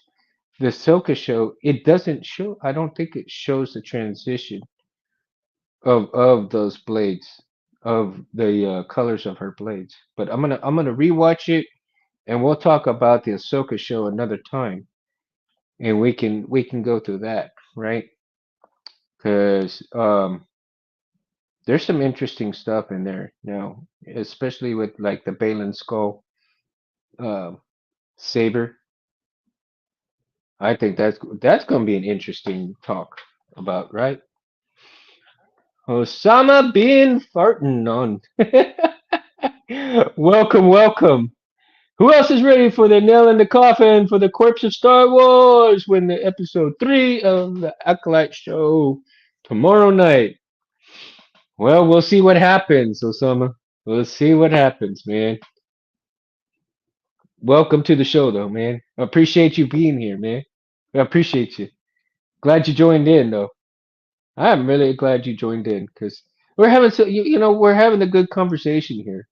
the Soka show, it doesn't show, I don't think it shows the transition of those blades, of the colors of her blades. But I'm gonna rewatch it, and we'll talk about the Ahsoka show another time, and we can go through that, right? Because there's some interesting stuff in there, especially with like the Balin skull uh, saber. I think that's gonna be an interesting talk about, right? Osama bin farting on. Welcome, welcome. Who else is ready for the nail in the coffin for the corpse of Star Wars when the episode 3 of the Acolyte show tomorrow night? Well, we'll see what happens, Osama. We'll see what happens, man. Welcome to the show, though, man. I appreciate you being here, man. I appreciate you. Glad you joined in, though. I'm really glad you joined in because we're having we're having a good conversation here.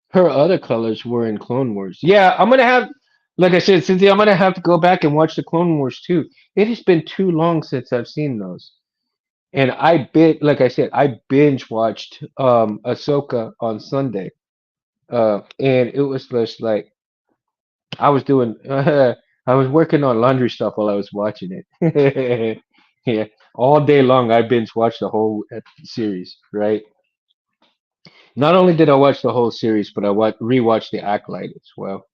Her other colors were in Clone Wars. Yeah, I'm gonna have, like I said, Cynthia, I'm gonna have to go back and watch the Clone Wars too. It has been too long since I've seen those, and like I said, I binge watched Ahsoka on Sunday, and it was just like I was doing, I was working on laundry stuff while I was watching it. Yeah, all day long I binge watched the whole series, right? Not only did I watch the whole series, but I rewatched the Acolyte as well.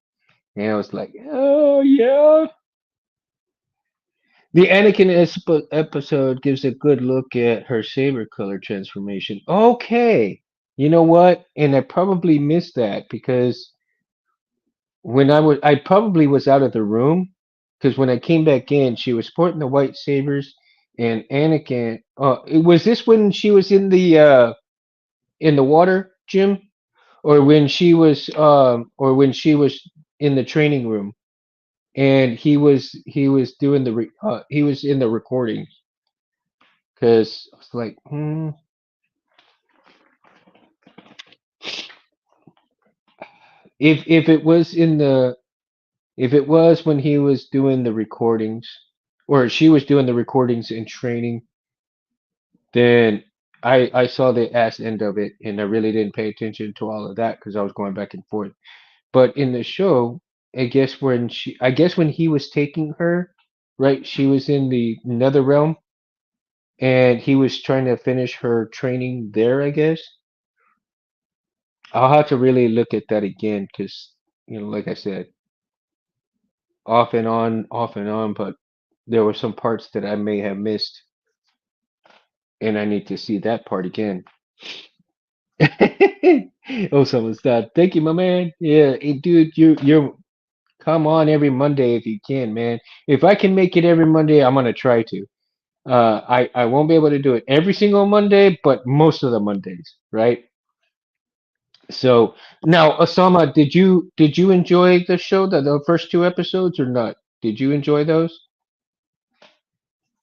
And I was like, oh yeah. The Anakin episode gives a good look at her saber color transformation. Okay. You know what? And I probably missed that because I probably was out of the room because when I came back in, she was sporting the white sabers and Anakin. Was this when she was in the water, Jim? Or when she was in the training room and he was doing he was in the recording because I was like, if it was if it was when he was doing the recordings or she was doing the recordings in training, then I saw the ass end of it and I really didn't pay attention to all of that because I was going back and forth. But in the show, I guess when he was taking her, right, she was in the nether realm and he was trying to finish her training there, I guess. I'll have to really look at that again because, like I said, off and on, but there were some parts that I may have missed and I need to see that part again. Oh, someone stop. Thank you, my man. Yeah, hey, dude, you're come on every Monday if you can, man. If I can make it every Monday, I'm gonna try to. I won't be able to do it every single Monday, but most of the Mondays, right? So now, Osama, did you enjoy the show, the first two episodes, or not? Did you enjoy those?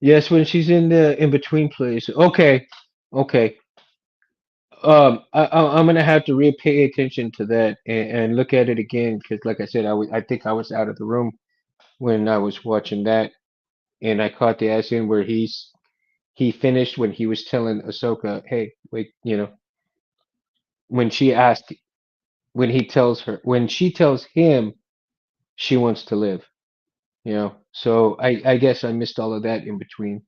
Yes, when she's in the in between place. Okay, okay. I'm gonna have to pay attention to that and look at it again because, like I said, I think I was out of the room when I was watching that, and I caught the ass in where he finished when he was telling Ahsoka, "Hey, wait," when she asked. when she tells him she wants to live. So I guess I missed all of that in between.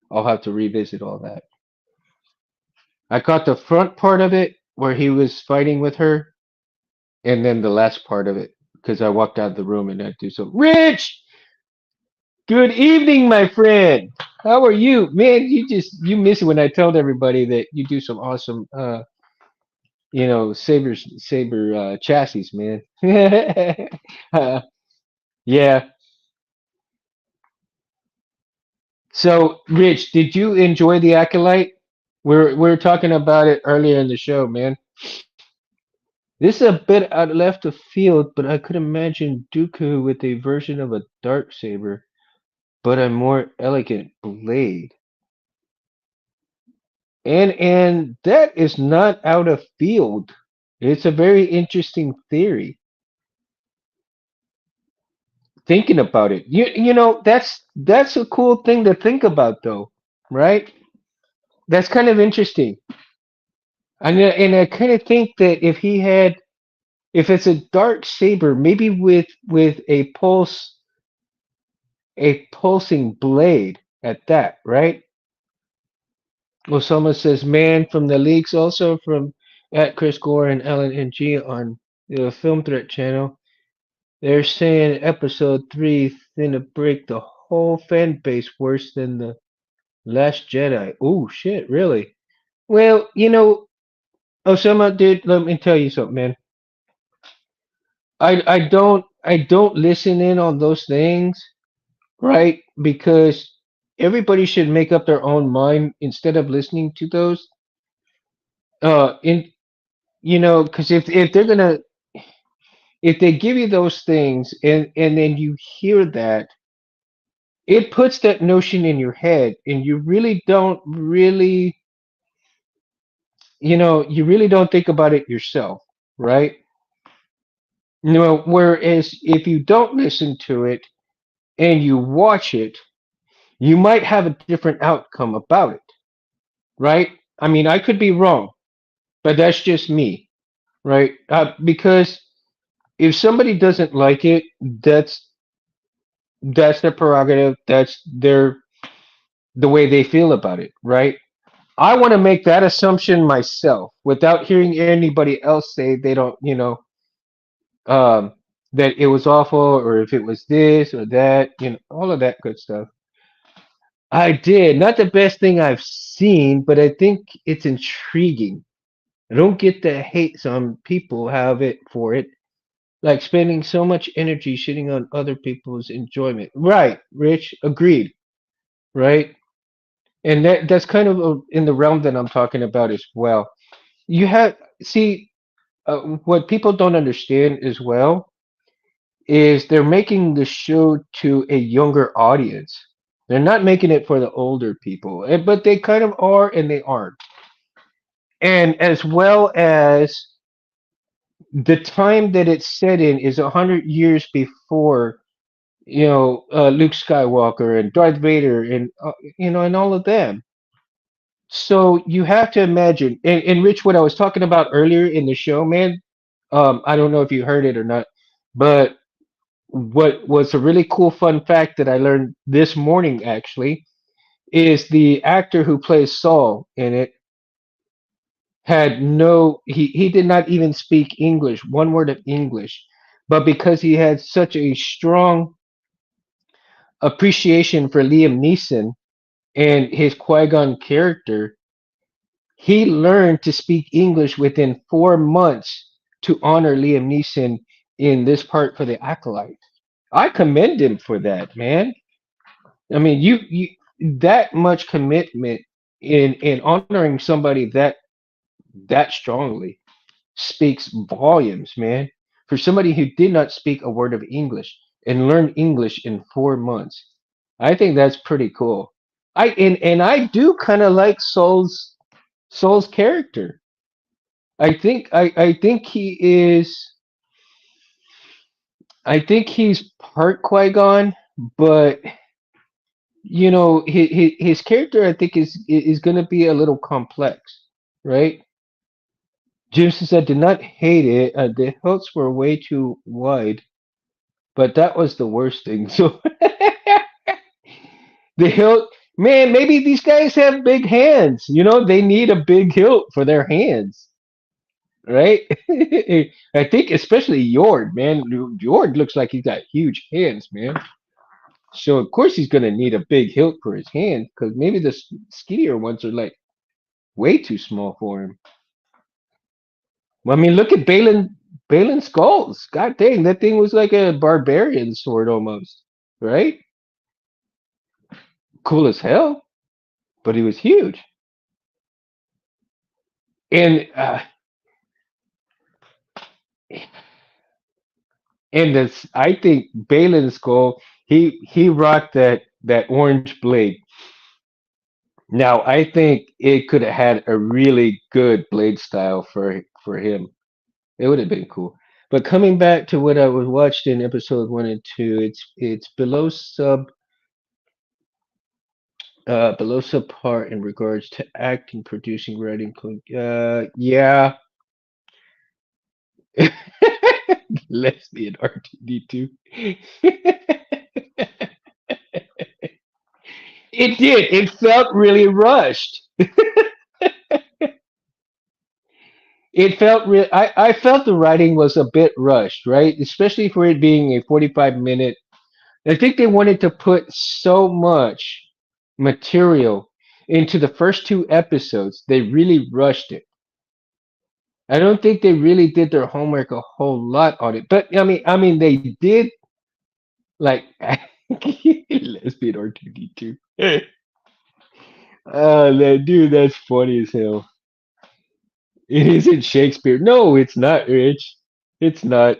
I'll have to revisit all that. I caught the front part of it where he was fighting with her, and then the last part of it because I walked out of the room and I do so. Rich, good evening, my friend. How are you, man? You miss it when I told everybody that you do some awesome, saber chassis, man. uh, yeah. So, Rich, did you enjoy the Acolyte? We were talking about it earlier in the show, man. This is a bit out left of field, but I could imagine Dooku with a version of a dark saber, but a more elegant blade. And that is not out of field. It's a very interesting theory. Thinking about it, that's a cool thing to think about, though, right? That's kind of interesting. And I kind of think that if it's a dark saber, maybe with a pulsing blade at that, right? Osama says, "Man from the leaks," also from at Chris Gore and Ellen and G on the Film Threat channel. They're saying episode three gonna break the whole fan base worse than the Last Jedi. Oh shit, really? Well, Osama, dude, let me tell you something, man. I don't listen in on those things, right? Because everybody should make up their own mind instead of listening to those. In because if they're gonna if they give you those things and then you hear that, it puts that notion in your head, and you really don't think about it yourself, right? Whereas if you don't listen to it and you watch it, you might have a different outcome about it, right? I mean, I could be wrong, but that's just me, right? Because if somebody doesn't like it, that's their prerogative. That's the way they feel about it, right? I want to make that assumption myself without hearing anybody else say they don't, um, that it was awful or if it was this or that, all of that good stuff. I did. Not the best thing I've seen, but I think it's intriguing. I don't get the hate some people have it for it, like spending so much energy shitting on other people's enjoyment. Right, Rich, agreed. Right, and that's kind of in the realm that I'm talking about as well. You have see what people don't understand as well is they're making the show to a younger audience. They're not making it for the older people, but they kind of are and they aren't. And as well as the time that it's set in is 100 years before Luke Skywalker and Darth Vader and all of them. So you have to imagine, and Rich, what I was talking about earlier in the show, man. I don't know if you heard it or not, but what was a really cool fun fact that I learned this morning actually is the actor who plays Saul in it he did not even speak English, one word of English, but because he had such a strong appreciation for Liam Neeson and his Qui-Gon character, he learned to speak English within 4 months to honor Liam Neeson in this part for the Acolyte. I commend him for that, man. I mean, you that much commitment in honoring somebody that strongly speaks volumes, man. For somebody who did not speak a word of English and learned English in 4 months, I think that's pretty cool. And I do kind of like Saul's character. I think he is. I think he's part Qui Gon, but his character I think is going to be a little complex, right? Jameson said, did not hate it. The hilts were way too wide, but that was the worst thing. So the hilt, man, maybe these guys have big hands. You know, they need a big hilt for their hands, right? I think especially Yord, man. Yord looks like he's got huge hands, man. So of course he's gonna need a big hilt for his hand because maybe the skinnier ones are like way too small for him. Well, I mean, look at Balin's skulls. God dang, that thing was like a barbarian sword almost, right? Cool as hell, but he was huge. And this, I think Balin's skull, he rocked that orange blade. Now I think it could have had a really good blade style for him. It would have been cool. But coming back to what I was watched in episode 1 and 2, it's below subpar in regards to acting, producing, writing. Yeah, Leslie and R2D2. It did. It felt really rushed. It felt real. I felt the writing was a bit rushed, right? Especially for it being a 45 minute. I think they wanted to put so much material into the first two episodes. They really rushed it. I don't think they really did their homework a whole lot on it. But I mean, they did like lesbian R2D2. Oh, dude, that's funny as hell. It isn't Shakespeare. No, it's not, Rich. It's not.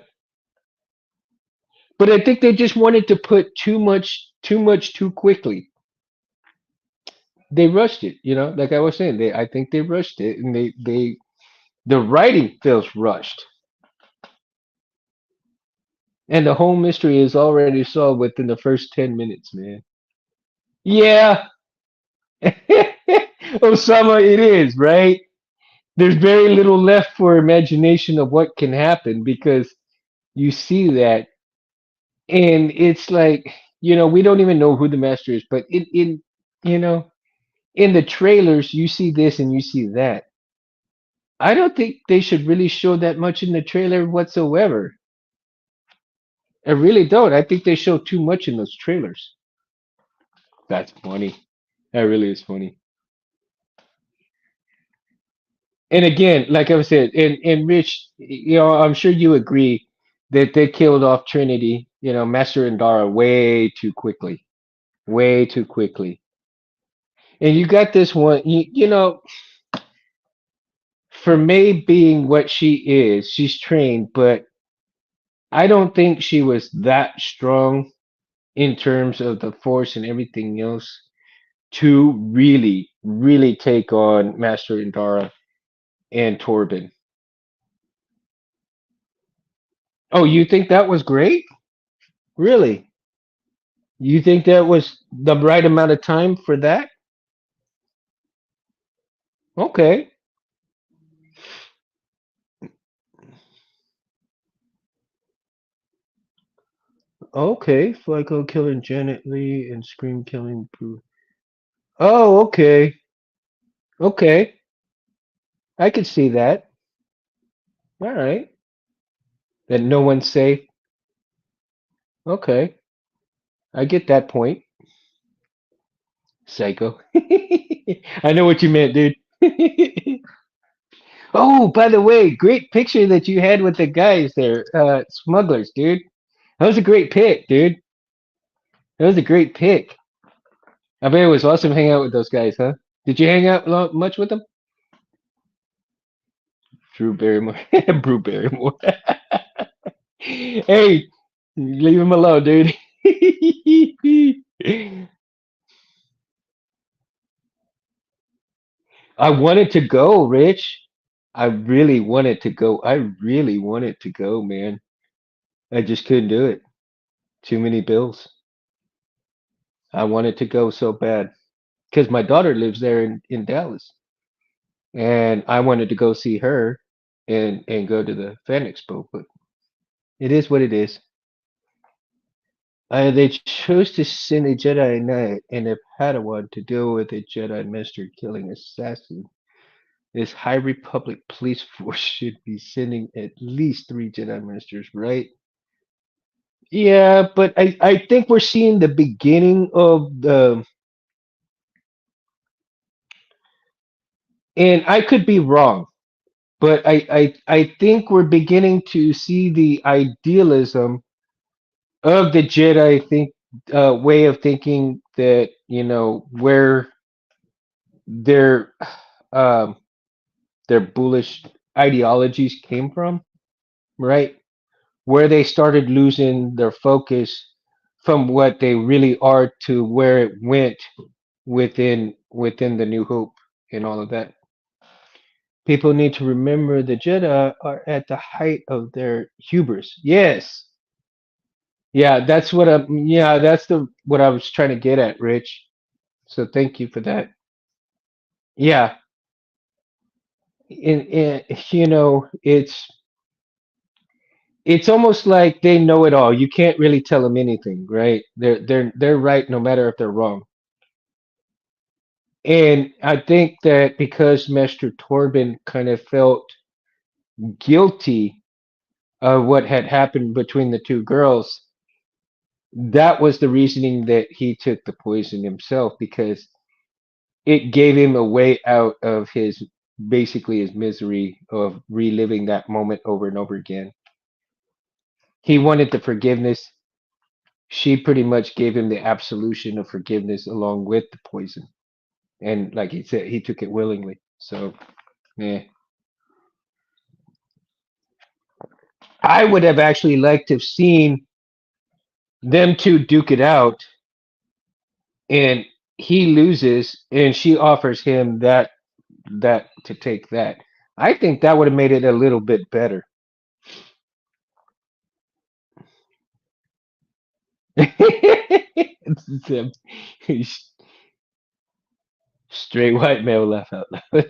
But I think they just wanted to put too much, too quickly. They rushed it, like I was saying. I think they rushed it, and the writing feels rushed, and the whole mystery is already solved within the first 10 minutes, man. Yeah, Osama, it is right. There's very little left for imagination of what can happen because you see that, and it's like we don't even know who the master is, but you know in the trailers you see this and you see that. I don't think they should really show that much in the trailer whatsoever. I really don't. I think they show too much in those trailers. That's funny. That really is funny. And again, like I said, and Rich, I'm sure you agree that they killed off Trinity, Master and Dara way too quickly. Way too quickly. And you got this one, for May being what she is, she's trained, but I don't think she was that strong in terms of the force and everything else to really, really take on Master Indara and Torben. Oh, you think that was great? Really? You think that was the right amount of time for that? Okay. Okay. Flyco killing Janet Lee and Scream killing Boo. Oh, okay. Okay. I could see that. All right. That no one's safe. Okay. I get that point. Psycho. I know what you meant, dude. Oh, by the way, great picture that you had with the guys there, smugglers, dude. That was a great pick, dude. That was a great pick. I bet it was awesome hanging out with those guys, huh? Did you hang out much with them? Drew Barrymore. Drew Barrymore. Hey, leave him alone, dude. I wanted to go, Rich. I really wanted to go. I really wanted to go, man. I just couldn't do it. Too many bills. I wanted to go so bad because my daughter lives there in Dallas, and I wanted to go see her. and go to the Fan Expo. But it is what it is. They chose to send a Jedi Knight and a Padawan to deal with a Jedi Master killing assassin. This High Republic police force should be sending at least three Jedi Masters, right? Yeah, but I think we're seeing the beginning of the, and I could be wrong, but I think we're beginning to see the idealism of the Jedi think way of thinking that where their um, their bullish ideologies came from, right? Where they started losing their focus from what they really are to where it went within the New Hope and all of that. People need to remember the Jedi are at the height of their hubris. Yes. Yeah, that's what that's the what I was trying to get at, Rich. So thank you for that. Yeah. And it's almost like they know it all. You can't really tell them anything, right? They're right no matter if they're wrong. And I think that because Master Torben kind of felt guilty of what had happened between the two girls, that was the reasoning that he took the poison himself because it gave him a way out of his basically his misery of reliving that moment over and over again. He wanted the forgiveness. She pretty much gave him the absolution of forgiveness along with the poison. And like he said, he took it willingly. So, yeah. I would have actually liked to have seen them two duke it out and he loses and she offers him that to take that. I think that would have made it a little bit better. It's straight white male laugh out loud.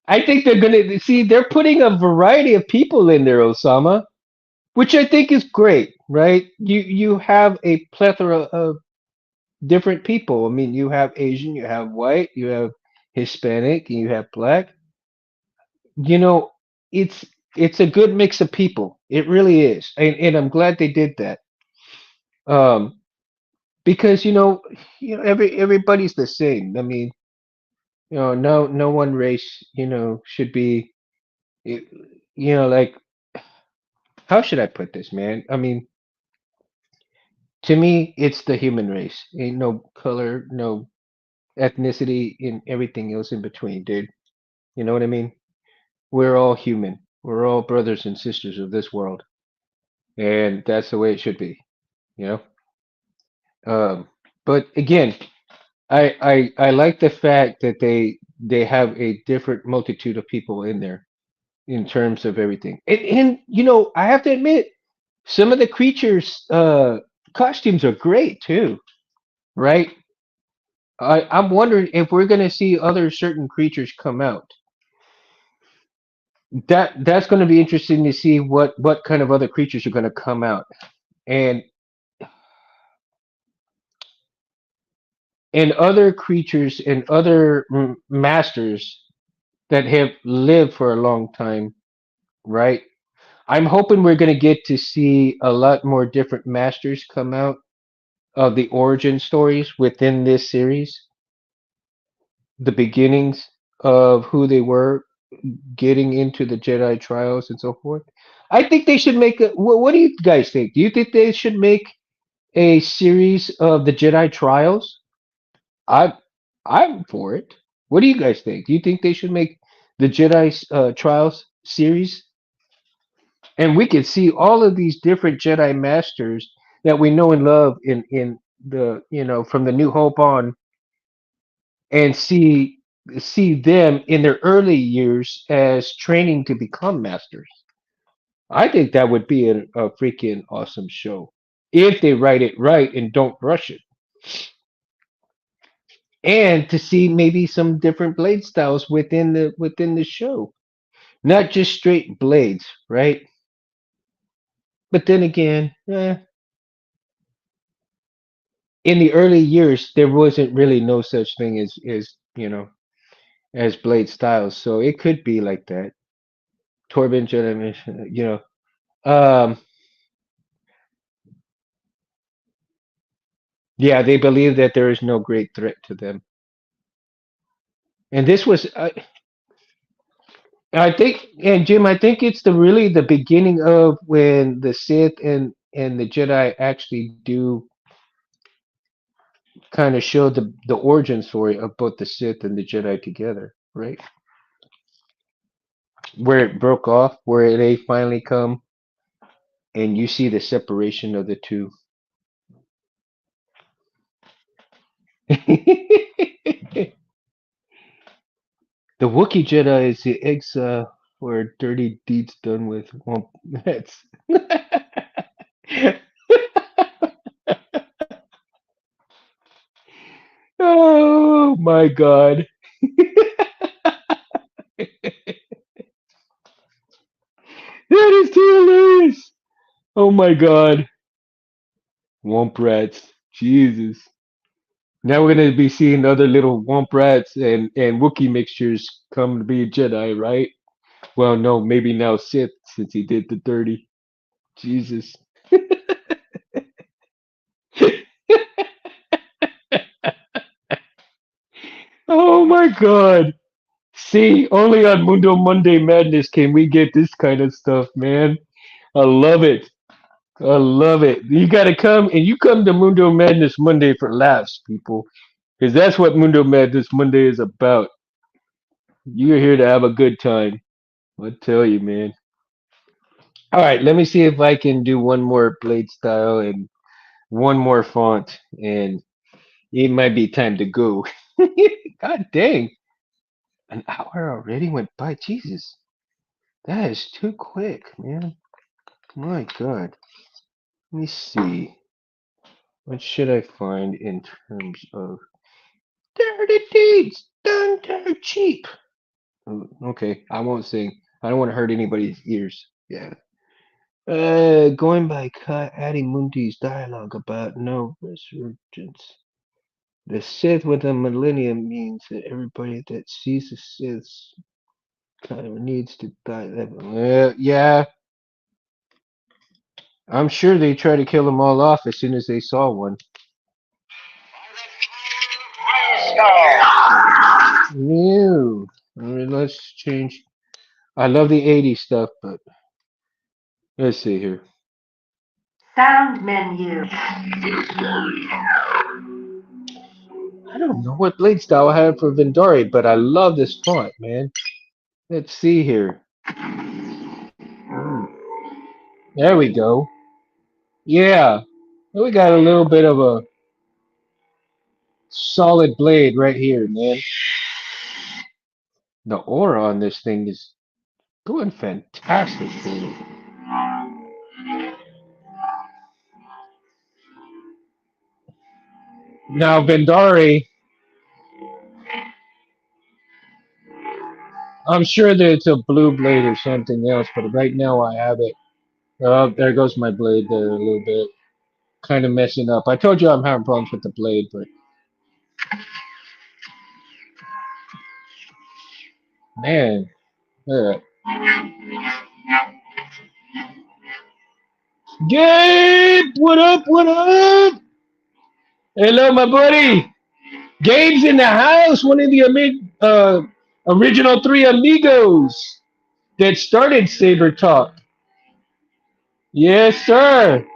I think they're gonna see they're putting a variety of people in there, Osama, which I think is great, right? You have a plethora of different people. I mean, you have Asian, you have white, you have Hispanic, and you have black. You know, it's it's a good mix of people. It really is, and I'm glad they did that. Um, because everybody's the same. I mean, no one race should be you like how should I put this, man? I mean, to me, it's the human race. Ain't no color, no ethnicity, and everything else in between, dude. You know what I mean? We're all human. We're all brothers and sisters of this world, and that's the way it should be. You know. But again, I like the fact that they have a different multitude of people in there in terms of everything. And I have to admit, some of the creatures' costumes are great too, right? I'm wondering if we're going to see other certain creatures come out. That's going to be interesting to see what kind of other creatures are going to come out, and other creatures and other masters that have lived for a long time, right? I'm hoping we're going to get to see a lot more different masters come out of the origin stories within this series, the beginnings of who they were, getting into the Jedi trials and so forth. I think they should make a. What do you guys think? Do you think they should make a series of the Jedi trials? I, I'm for it. What do you guys think? Do you think they should make the Jedi trials series? And we could see all of these different Jedi masters that we know and love in the from the New Hope on, and see them in their early years as training to become masters. I think that would be a freaking awesome show if they write it right and don't rush it. and to see maybe some different blade styles within the show, not just straight blades, right? But then again, in the early years, there wasn't really no such thing as as blade styles, so it could be like that. Torben Jedi, yeah, they believe that there is no great threat to them, and this was, I think, and Jim, I think it's the really the beginning of when the Sith and the Jedi actually do kind of show the origin story of both the Sith and the Jedi together, right? Where it broke off, where they finally come, and you see the separation of the two. The Wookiee Jedi is the exile where dirty deeds done with womp rats. Oh my god. That is too hilarious. Oh my god. Womp rats. Jesus. Now we're gonna be seeing other little womp rats and Wookiee mixtures come to be a Jedi, right? Well, no, maybe now Sith since he did the dirty. Jesus. Oh my god. See, only on Mundo Monday Madness can we get this kind of stuff, man. I love it. I love it. You gotta come and you come to Mundo Madness Monday for laughs, people. Because that's what Mundo Madness Monday is about. You're here to have a good time. I tell you, man. All right, let me see if I can do one more blade style and one more font, and it might be time to go. God dang, an hour already went by. Jesus, that is too quick, man. My God. Let me see. What should I find in terms of dirty deeds done dirt cheap? Okay, I won't sing. I don't want to hurt anybody's ears. Yeah. Going by Adi Mundi's dialogue about no resurgence. The Sith with a millennium means that everybody that sees the Siths kind of needs to die. Yeah, I'm sure they try to kill them all off as soon as they saw one. Ew. I mean, let's change. I love the 80s stuff, but let's see here. Sound menu. I don't know what blade style I have for Vendari, but I love this font, man. Let's see here. Mm, there we go. Yeah, we got a little bit of a solid blade right here, man. The aura on this thing is doing fantastic, dude. Now, Vendari, I'm sure that it's a blue blade or something else, but right now I have it. Oh, there goes my blade there a little bit. Kind of messing up. I told you I'm having problems with the blade, but man, yeah. Gabe, what up? What up? Hello, my buddy. Gabe's in the house. One of the original three amigos that started Saber Talk. Yes, sir.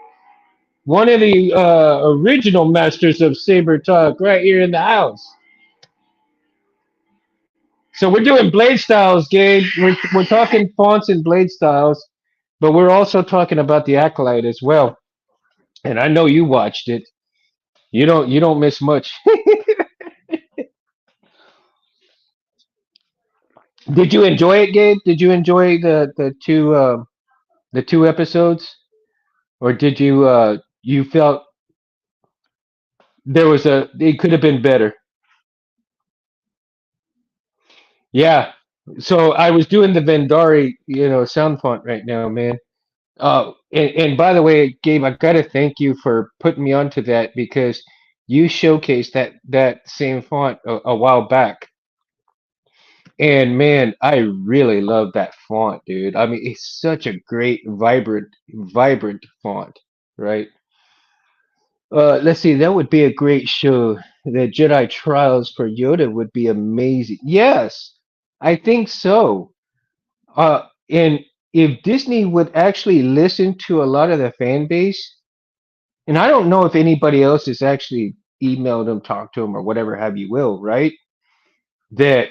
One of the original masters of Saber Talk right here in the house. So we're doing blade styles, Gabe. We're talking fonts and blade styles, but we're also talking about the Acolyte as well. And I know you watched it. You don't miss much. Did you enjoy it, Gabe? Did you enjoy the two episodes, or did you felt there was a it could have been better? Yeah. So I was doing the Vendari, sound font right now, man. And by the way, Gabe, I gotta thank you for putting me onto that because you showcased that same font a while back. And man, I really love that font, dude. I mean, it's such a great, vibrant font, right? Let's see, that would be a great show. The Jedi Trials for Yoda would be amazing. Yes, I think so. And if Disney would actually listen to a lot of the fan base, and I don't know if anybody else has actually emailed them, talked to them, or whatever have you will, right? That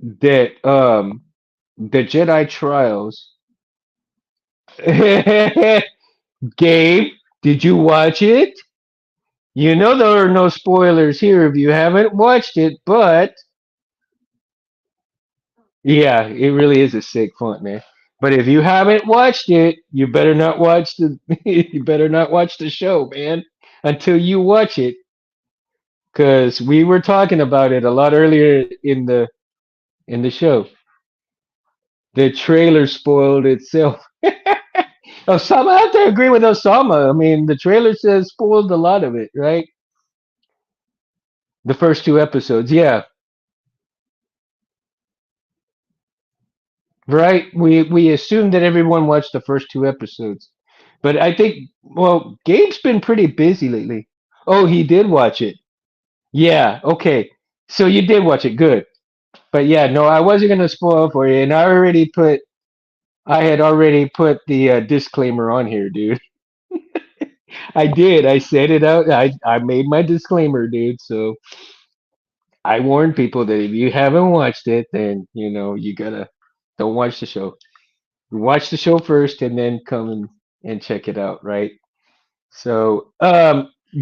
that the Jedi Trials. Gabe, did you watch it? You know there are no spoilers here if you haven't watched it, but yeah, it really is a sick font, man. But if you haven't watched it, you better not watch the you better not watch the show, man, until you watch it, because we were talking about it a lot earlier in the show. The trailer spoiled itself. Osama, I have to agree with Osama. I mean, the trailer says spoiled a lot of it, right? The first two episodes, yeah, right. We assumed that everyone watched the first two episodes, but I think Gabe's been pretty busy lately. Oh, he did watch it. Yeah, okay. So you did watch it, good. But yeah, no, I wasn't gonna spoil for you, and I had already put the disclaimer on here, dude. I did. I said it out. I made my disclaimer, dude. So I warned people that if you haven't watched it, then you gotta don't watch the show. Watch the show first, and then come and check it out, right? So,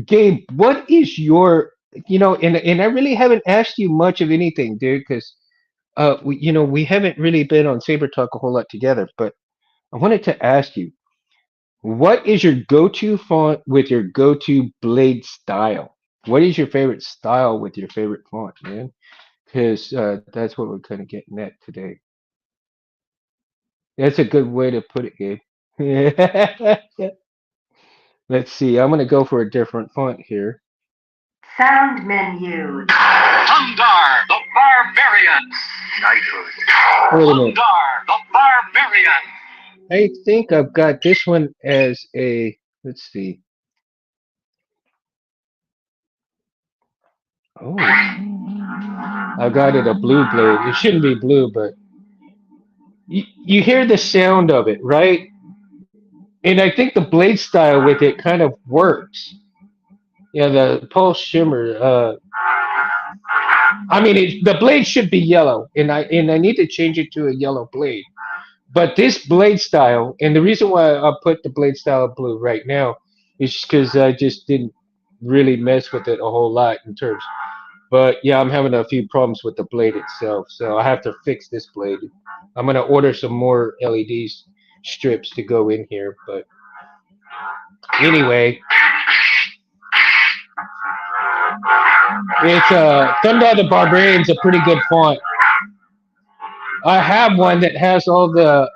Gabe, what is your and I really haven't asked you much of anything, dude, because we haven't really been on Saber Talk a whole lot together. But I wanted to ask you, what is your go-to font with your go-to blade style? What is your favorite style with your favorite font, man? Because that's what we're kind of getting at today. That's a good way to put it, Gabe. Let's see. I'm gonna go for a different font here. Sound menu. Hungar, the barbarian. Knighthood. Wait a minute. Hungar, the barbarian. I think I've got this one as a. Let's see. Oh, I got it a blue blade. It shouldn't be blue, but you hear the sound of it, right? And I think the blade style with it kind of works. Yeah, the pulse shimmer. I mean, the blade should be yellow, and I need to change it to a yellow blade. But this blade style, and the reason why I put the blade style blue right now is because I just didn't really mess with it a whole lot in terms. But yeah, I'm having a few problems with the blade itself, so I have to fix this blade. I'm gonna order some more LED strips to go in here. But anyway, it's Thunder the Barbarian's a pretty good font. I have one that has all the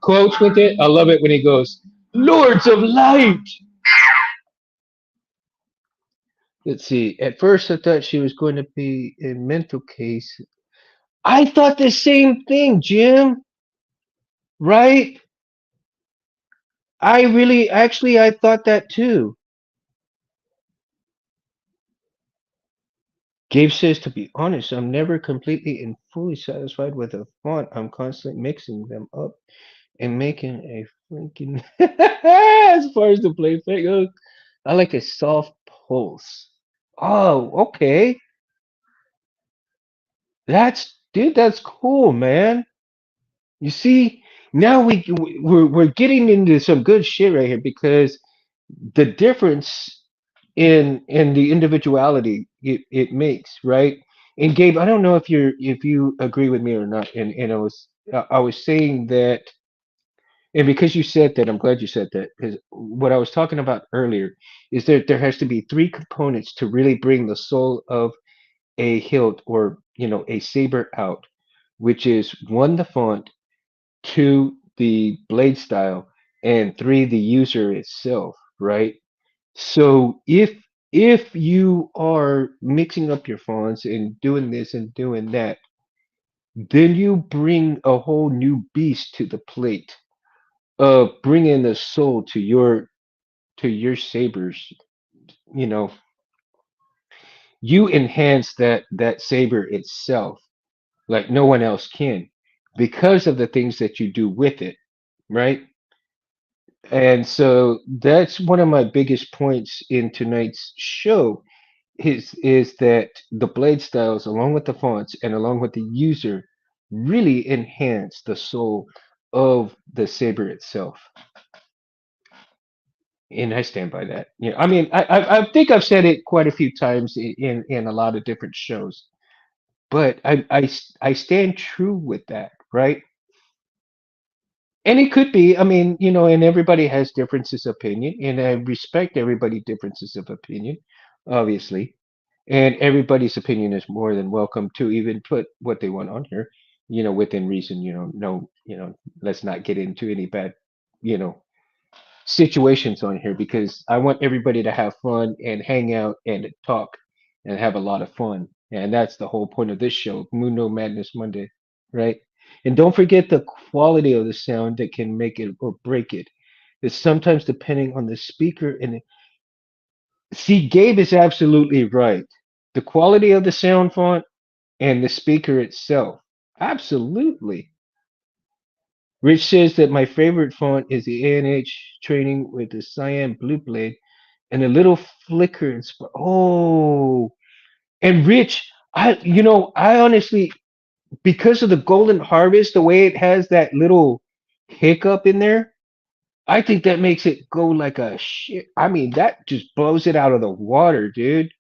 quotes with it. I love it when he goes, "Lords of Light." Let's see. At first, I thought she was going to be a mental case. I thought the same thing, Jim. Right? I really, actually, I thought that too. Gabe says, to be honest, I'm never completely and fully satisfied with a font. I'm constantly mixing them up and making a freaking. As far as the play effect goes, I like a soft pulse. Oh, okay. Dude, that's cool, man. You see, now we're getting into some good shit right here because the difference in the individuality it makes, right? And Gabe, I don't know if you agree with me or not. And I was saying that, and because you said that, I'm glad you said that because what I was talking about earlier is that there has to be three components to really bring the soul of a hilt or a saber out, which is one, the font, two, the blade style, and three, the user itself, right? So if you are mixing up your fonts and doing this and doing that, then you bring a whole new beast to the plate of bringing the soul to your sabers. You know, you enhance that saber itself like no one else can because of the things that you do with it, right? And so that's one of my biggest points in tonight's show is that the blade styles, along with the fonts and along with the user, really enhance the soul of the saber itself. And I stand by that. I mean, I think I've said it quite a few times in a lot of different shows, but I stand true with that, right? And it could be, I mean, and everybody has differences of opinion, and I respect everybody' differences of opinion, obviously. And everybody's opinion is more than welcome to even put what they want on here, within reason, no, let's not get into any bad, you know, situations on here because I want everybody to have fun and hang out and talk and have a lot of fun. And that's the whole point of this show, Mundo Madness Monday, right? And don't forget the quality of the sound that can make it or break it. It's sometimes depending on the speaker. And see, Gabe is absolutely right. The quality of the sound font and the speaker itself. Absolutely. Rich says that my favorite font is the ANH training with the cyan blue blade and a little flicker. Oh, and Rich, I honestly, because of the Golden Harvest, the way it has that little hiccup in there, I think that makes it go like a shit. I mean, that just blows it out of the water, dude.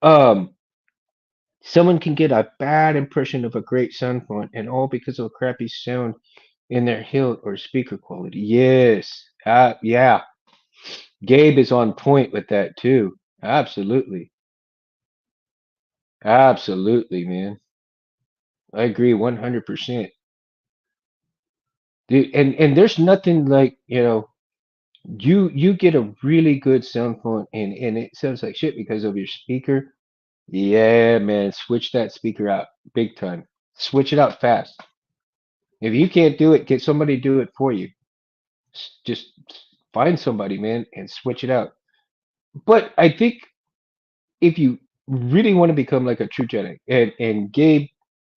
Um, Someone can get a bad impression of a great sound font, and all because of a crappy sound in their hilt or speaker quality. Yes. Yeah. Gabe is on point with that too. Absolutely. Absolutely, man. I agree 100%. Dude, and there's nothing like, you get a really good sound font and it sounds like shit because of your speaker. Yeah, man, switch that speaker out big time. Switch it out fast. If you can't do it, get somebody to do it for you. Just find somebody, man, and switch it out. But I think if you really want to become like a true Jedi, and Gabe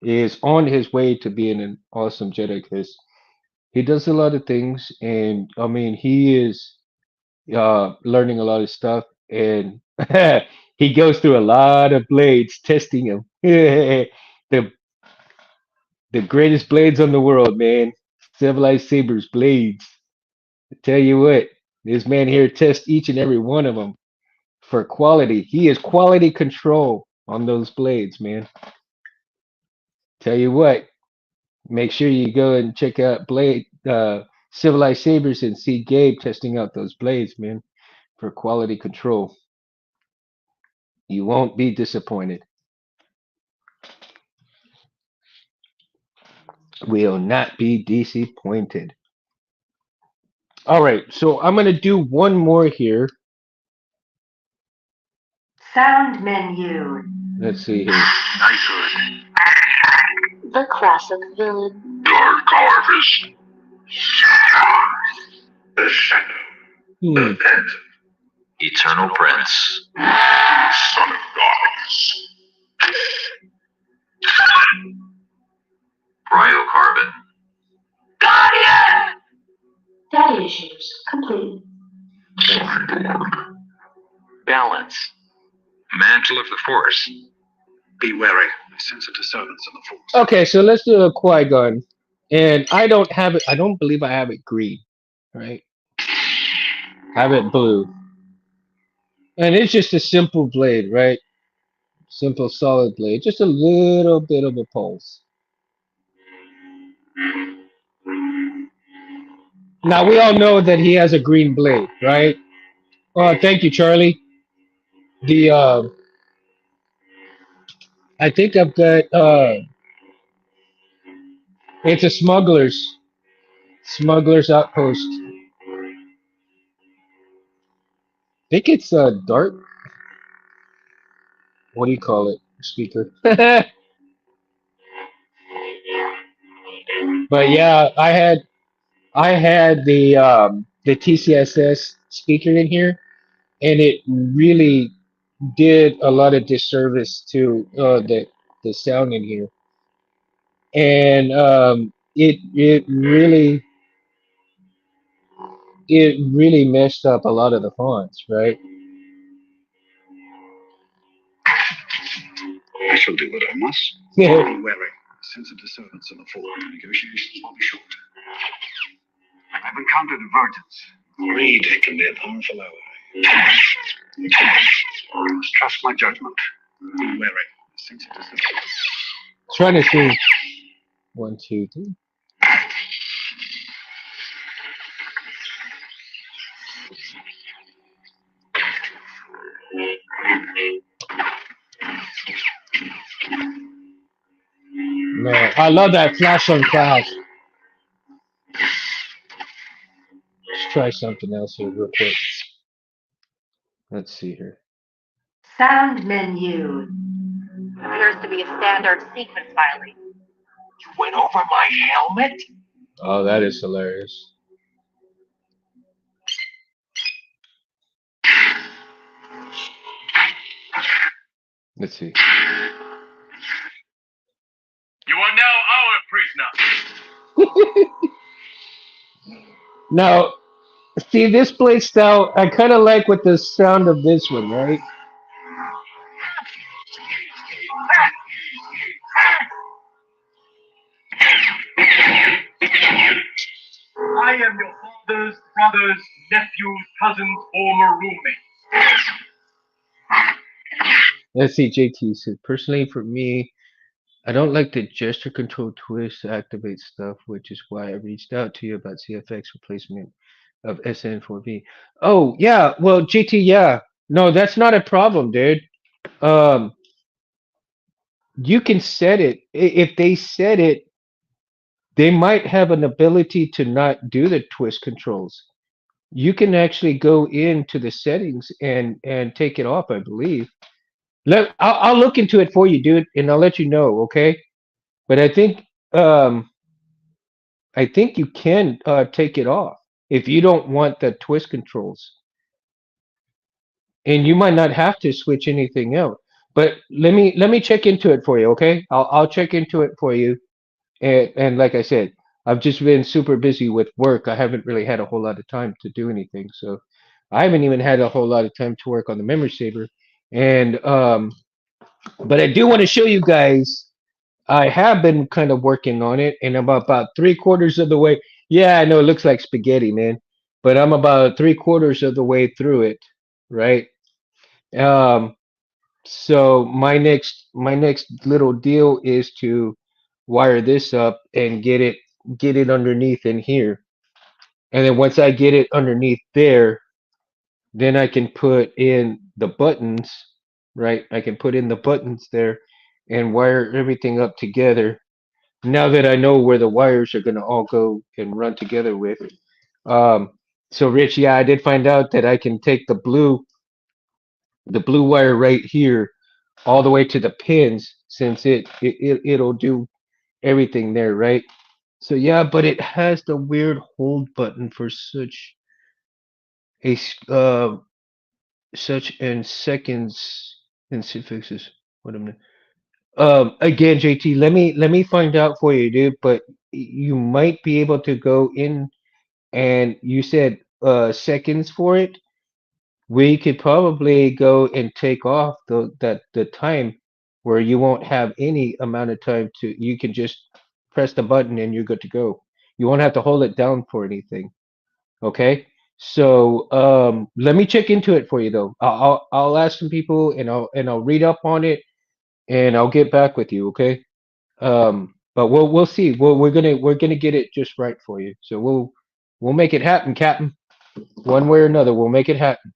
is on his way to being an awesome Jedi because he does a lot of things, and I mean he is learning a lot of stuff, and he goes through a lot of blades testing them. the the greatest blades on the world, man. Civilized Sabers blades. I tell you what, this man here tests each and every one of them for quality. He is quality control on those blades, man. Tell you what, make sure you go and check out Blade Civilized Sabers and see Gabe testing out those blades, man, for quality control. You won't be disappointed. Will not be disappointed. All right, so I'm gonna do one more here. Sound menu. Let's see here. Knighthood. The classic villain. Dark Harvest. The Shadow. Hmm. Pet. Eternal Prince. Son of Gods. Cryocarbon. Guardian! Daddy issues. Complete. Balance. Mantle of the Force. Be wary. I sense a disturbance in the Force. Okay, so let's do a Qui-Gon. And I don't have it, I don't believe I have it green, right? I have it blue. And it's just a simple blade, right? Simple solid blade. Just a little bit of a pulse. Now we all know that he has a green blade, right? Oh, thank you, Charlie. The I think I've got it's a smugglers outpost. I think it's a dart. What do you call it? Speaker. But yeah, I had the TCSS speaker in here, and it really did a lot of disservice to the sound in here, and it really messed up a lot of the fonts, right? I shall do what I must. Be Yeah. wary. A sense of disturbance in the fall. Negotiations will be short. I've encountered divergence. Greed can be a powerful ally. I must trust my judgment. Be wary. A sense of disturbance. Trying to see. One, two, three. No, I love that flash on flash. Let's try something else here real quick. Let's see here. Sound menu. Appears to be a standard sequence filing. You went over my helmet? Oh, that is hilarious. Let's see. You are now our prisoner. Now, see this play style. I kind of like with the sound of this one, right? I am your father's brother's nephew's cousin's former roommate. Let's see. JT said, personally, for me, I don't like the gesture control twist to activate stuff, which is why I reached out to you about CFX replacement of SN4B. Oh, yeah. Well, JT, yeah. No, that's not a problem, dude. Um, you can set it. If they set it, they might have an ability to not do the twist controls. You can actually go into the settings and take it off, I believe. I'll look into it for you, dude, and I'll let you know, okay? But um I think you can take it off if you don't want the twist controls, and you might not have to switch anything out. But let me check into it for you, okay? I'll check into it for you. And like I said, I've just been super busy with work. I haven't really had a whole lot of time to do anything. So I haven't even had a whole lot of time to work on the memory saver. And but I do want to show you guys. I have been kind of working on it, and I'm about 3/4 of the way. Yeah, I know it looks like spaghetti, man, but I'm about 3/4 of the way through it, right? Um, so my next little deal is to wire this up and get it underneath in here. And then once I get it underneath there, then I can put in the buttons, right? I can put in the buttons there and wire everything up together. Now that I know where the wires are going to all go and run together with. Um, so Rich, yeah, I did find out that I can take the blue wire right here all the way to the pins, since it'll do everything there, right? So yeah, but it has the weird hold button for a such and seconds and fixes. What am again, JT, let me find out for you, dude. But you might be able to go in, and you said seconds for it. We could probably go and take off the time where you won't have any amount of time to. You can just press the button and you're good to go. You won't have to hold it down for anything. Okay. So let me check into it for you though. I'll ask some people, and I'll read up on it, and I'll get back with you. Okay. But we'll see. We're gonna get it just right for you. So we'll make it happen, Captain. One way or another, we'll make it happen.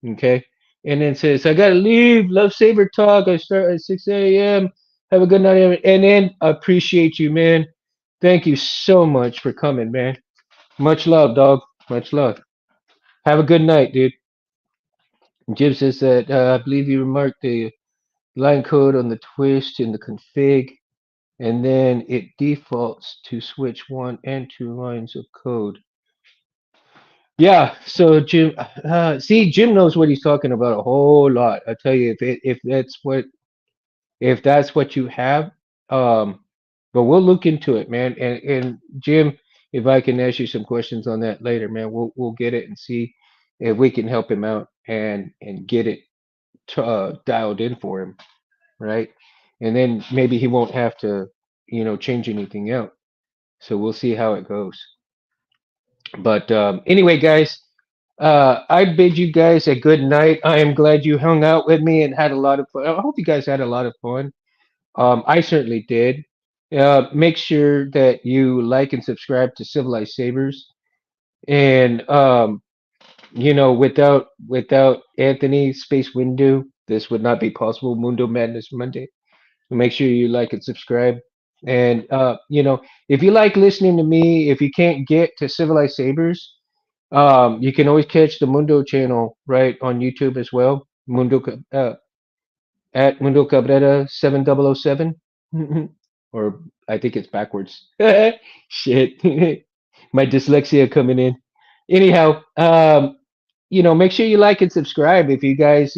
Okay. and then says, "I gotta leave. Love Saber Talk. I start at 6 a.m. Have a good night." And then appreciate you, man. Thank you so much for coming, man. Much love, dog. Much love. Have a good night, dude. Jim says that I believe you remarked the line code on the twist in the config, and then it defaults to switch one and two lines of code. Yeah, so Jim, see, Jim knows what he's talking about a whole lot. I tell you, if that's what you have, um, but we'll look into it, man. And Jim, if I can ask you some questions on that later, man, we'll get it and see if we can help him out and get it dialed in for him, right? And then maybe he won't have to, change anything out. So we'll see how it goes. But anyway, guys, I bid you guys a good night. I am glad you hung out with me and had a lot of fun. I hope you guys had a lot of fun. I certainly did. Make sure that you like and subscribe to Civilized Sabers. And without Anthony Space Window, this would not be possible. Mundo Madness Monday. Make sure you like and subscribe. And if you like listening to me, if you can't get to Civilized Sabers, you can always catch the Mundo channel right on YouTube as well. At Mundo Cabrera 7007, or I think it's backwards. Shit, my dyslexia coming in. Anyhow, make sure you like and subscribe if you guys,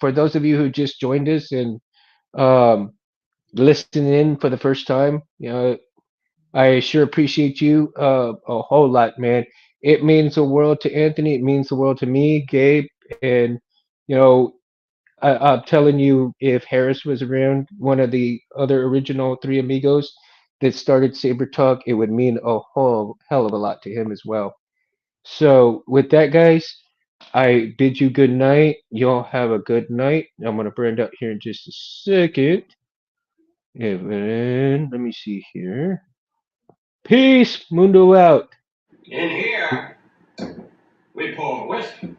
for those of you who just joined us and um, listening in for the first time, I sure appreciate you a whole lot, man. It means the world to Anthony. It means the world to me, Gabe, and you know, I'm telling you, if Harris was around, one of the other original three amigos that started Saber Talk, it would mean a whole hell of a lot to him as well. So, with that, guys, I bid you good night. Y'all have a good night. I'm gonna burn out here in just a second. And let me see here. Peace, Mundo out. In here, we pour whiskey.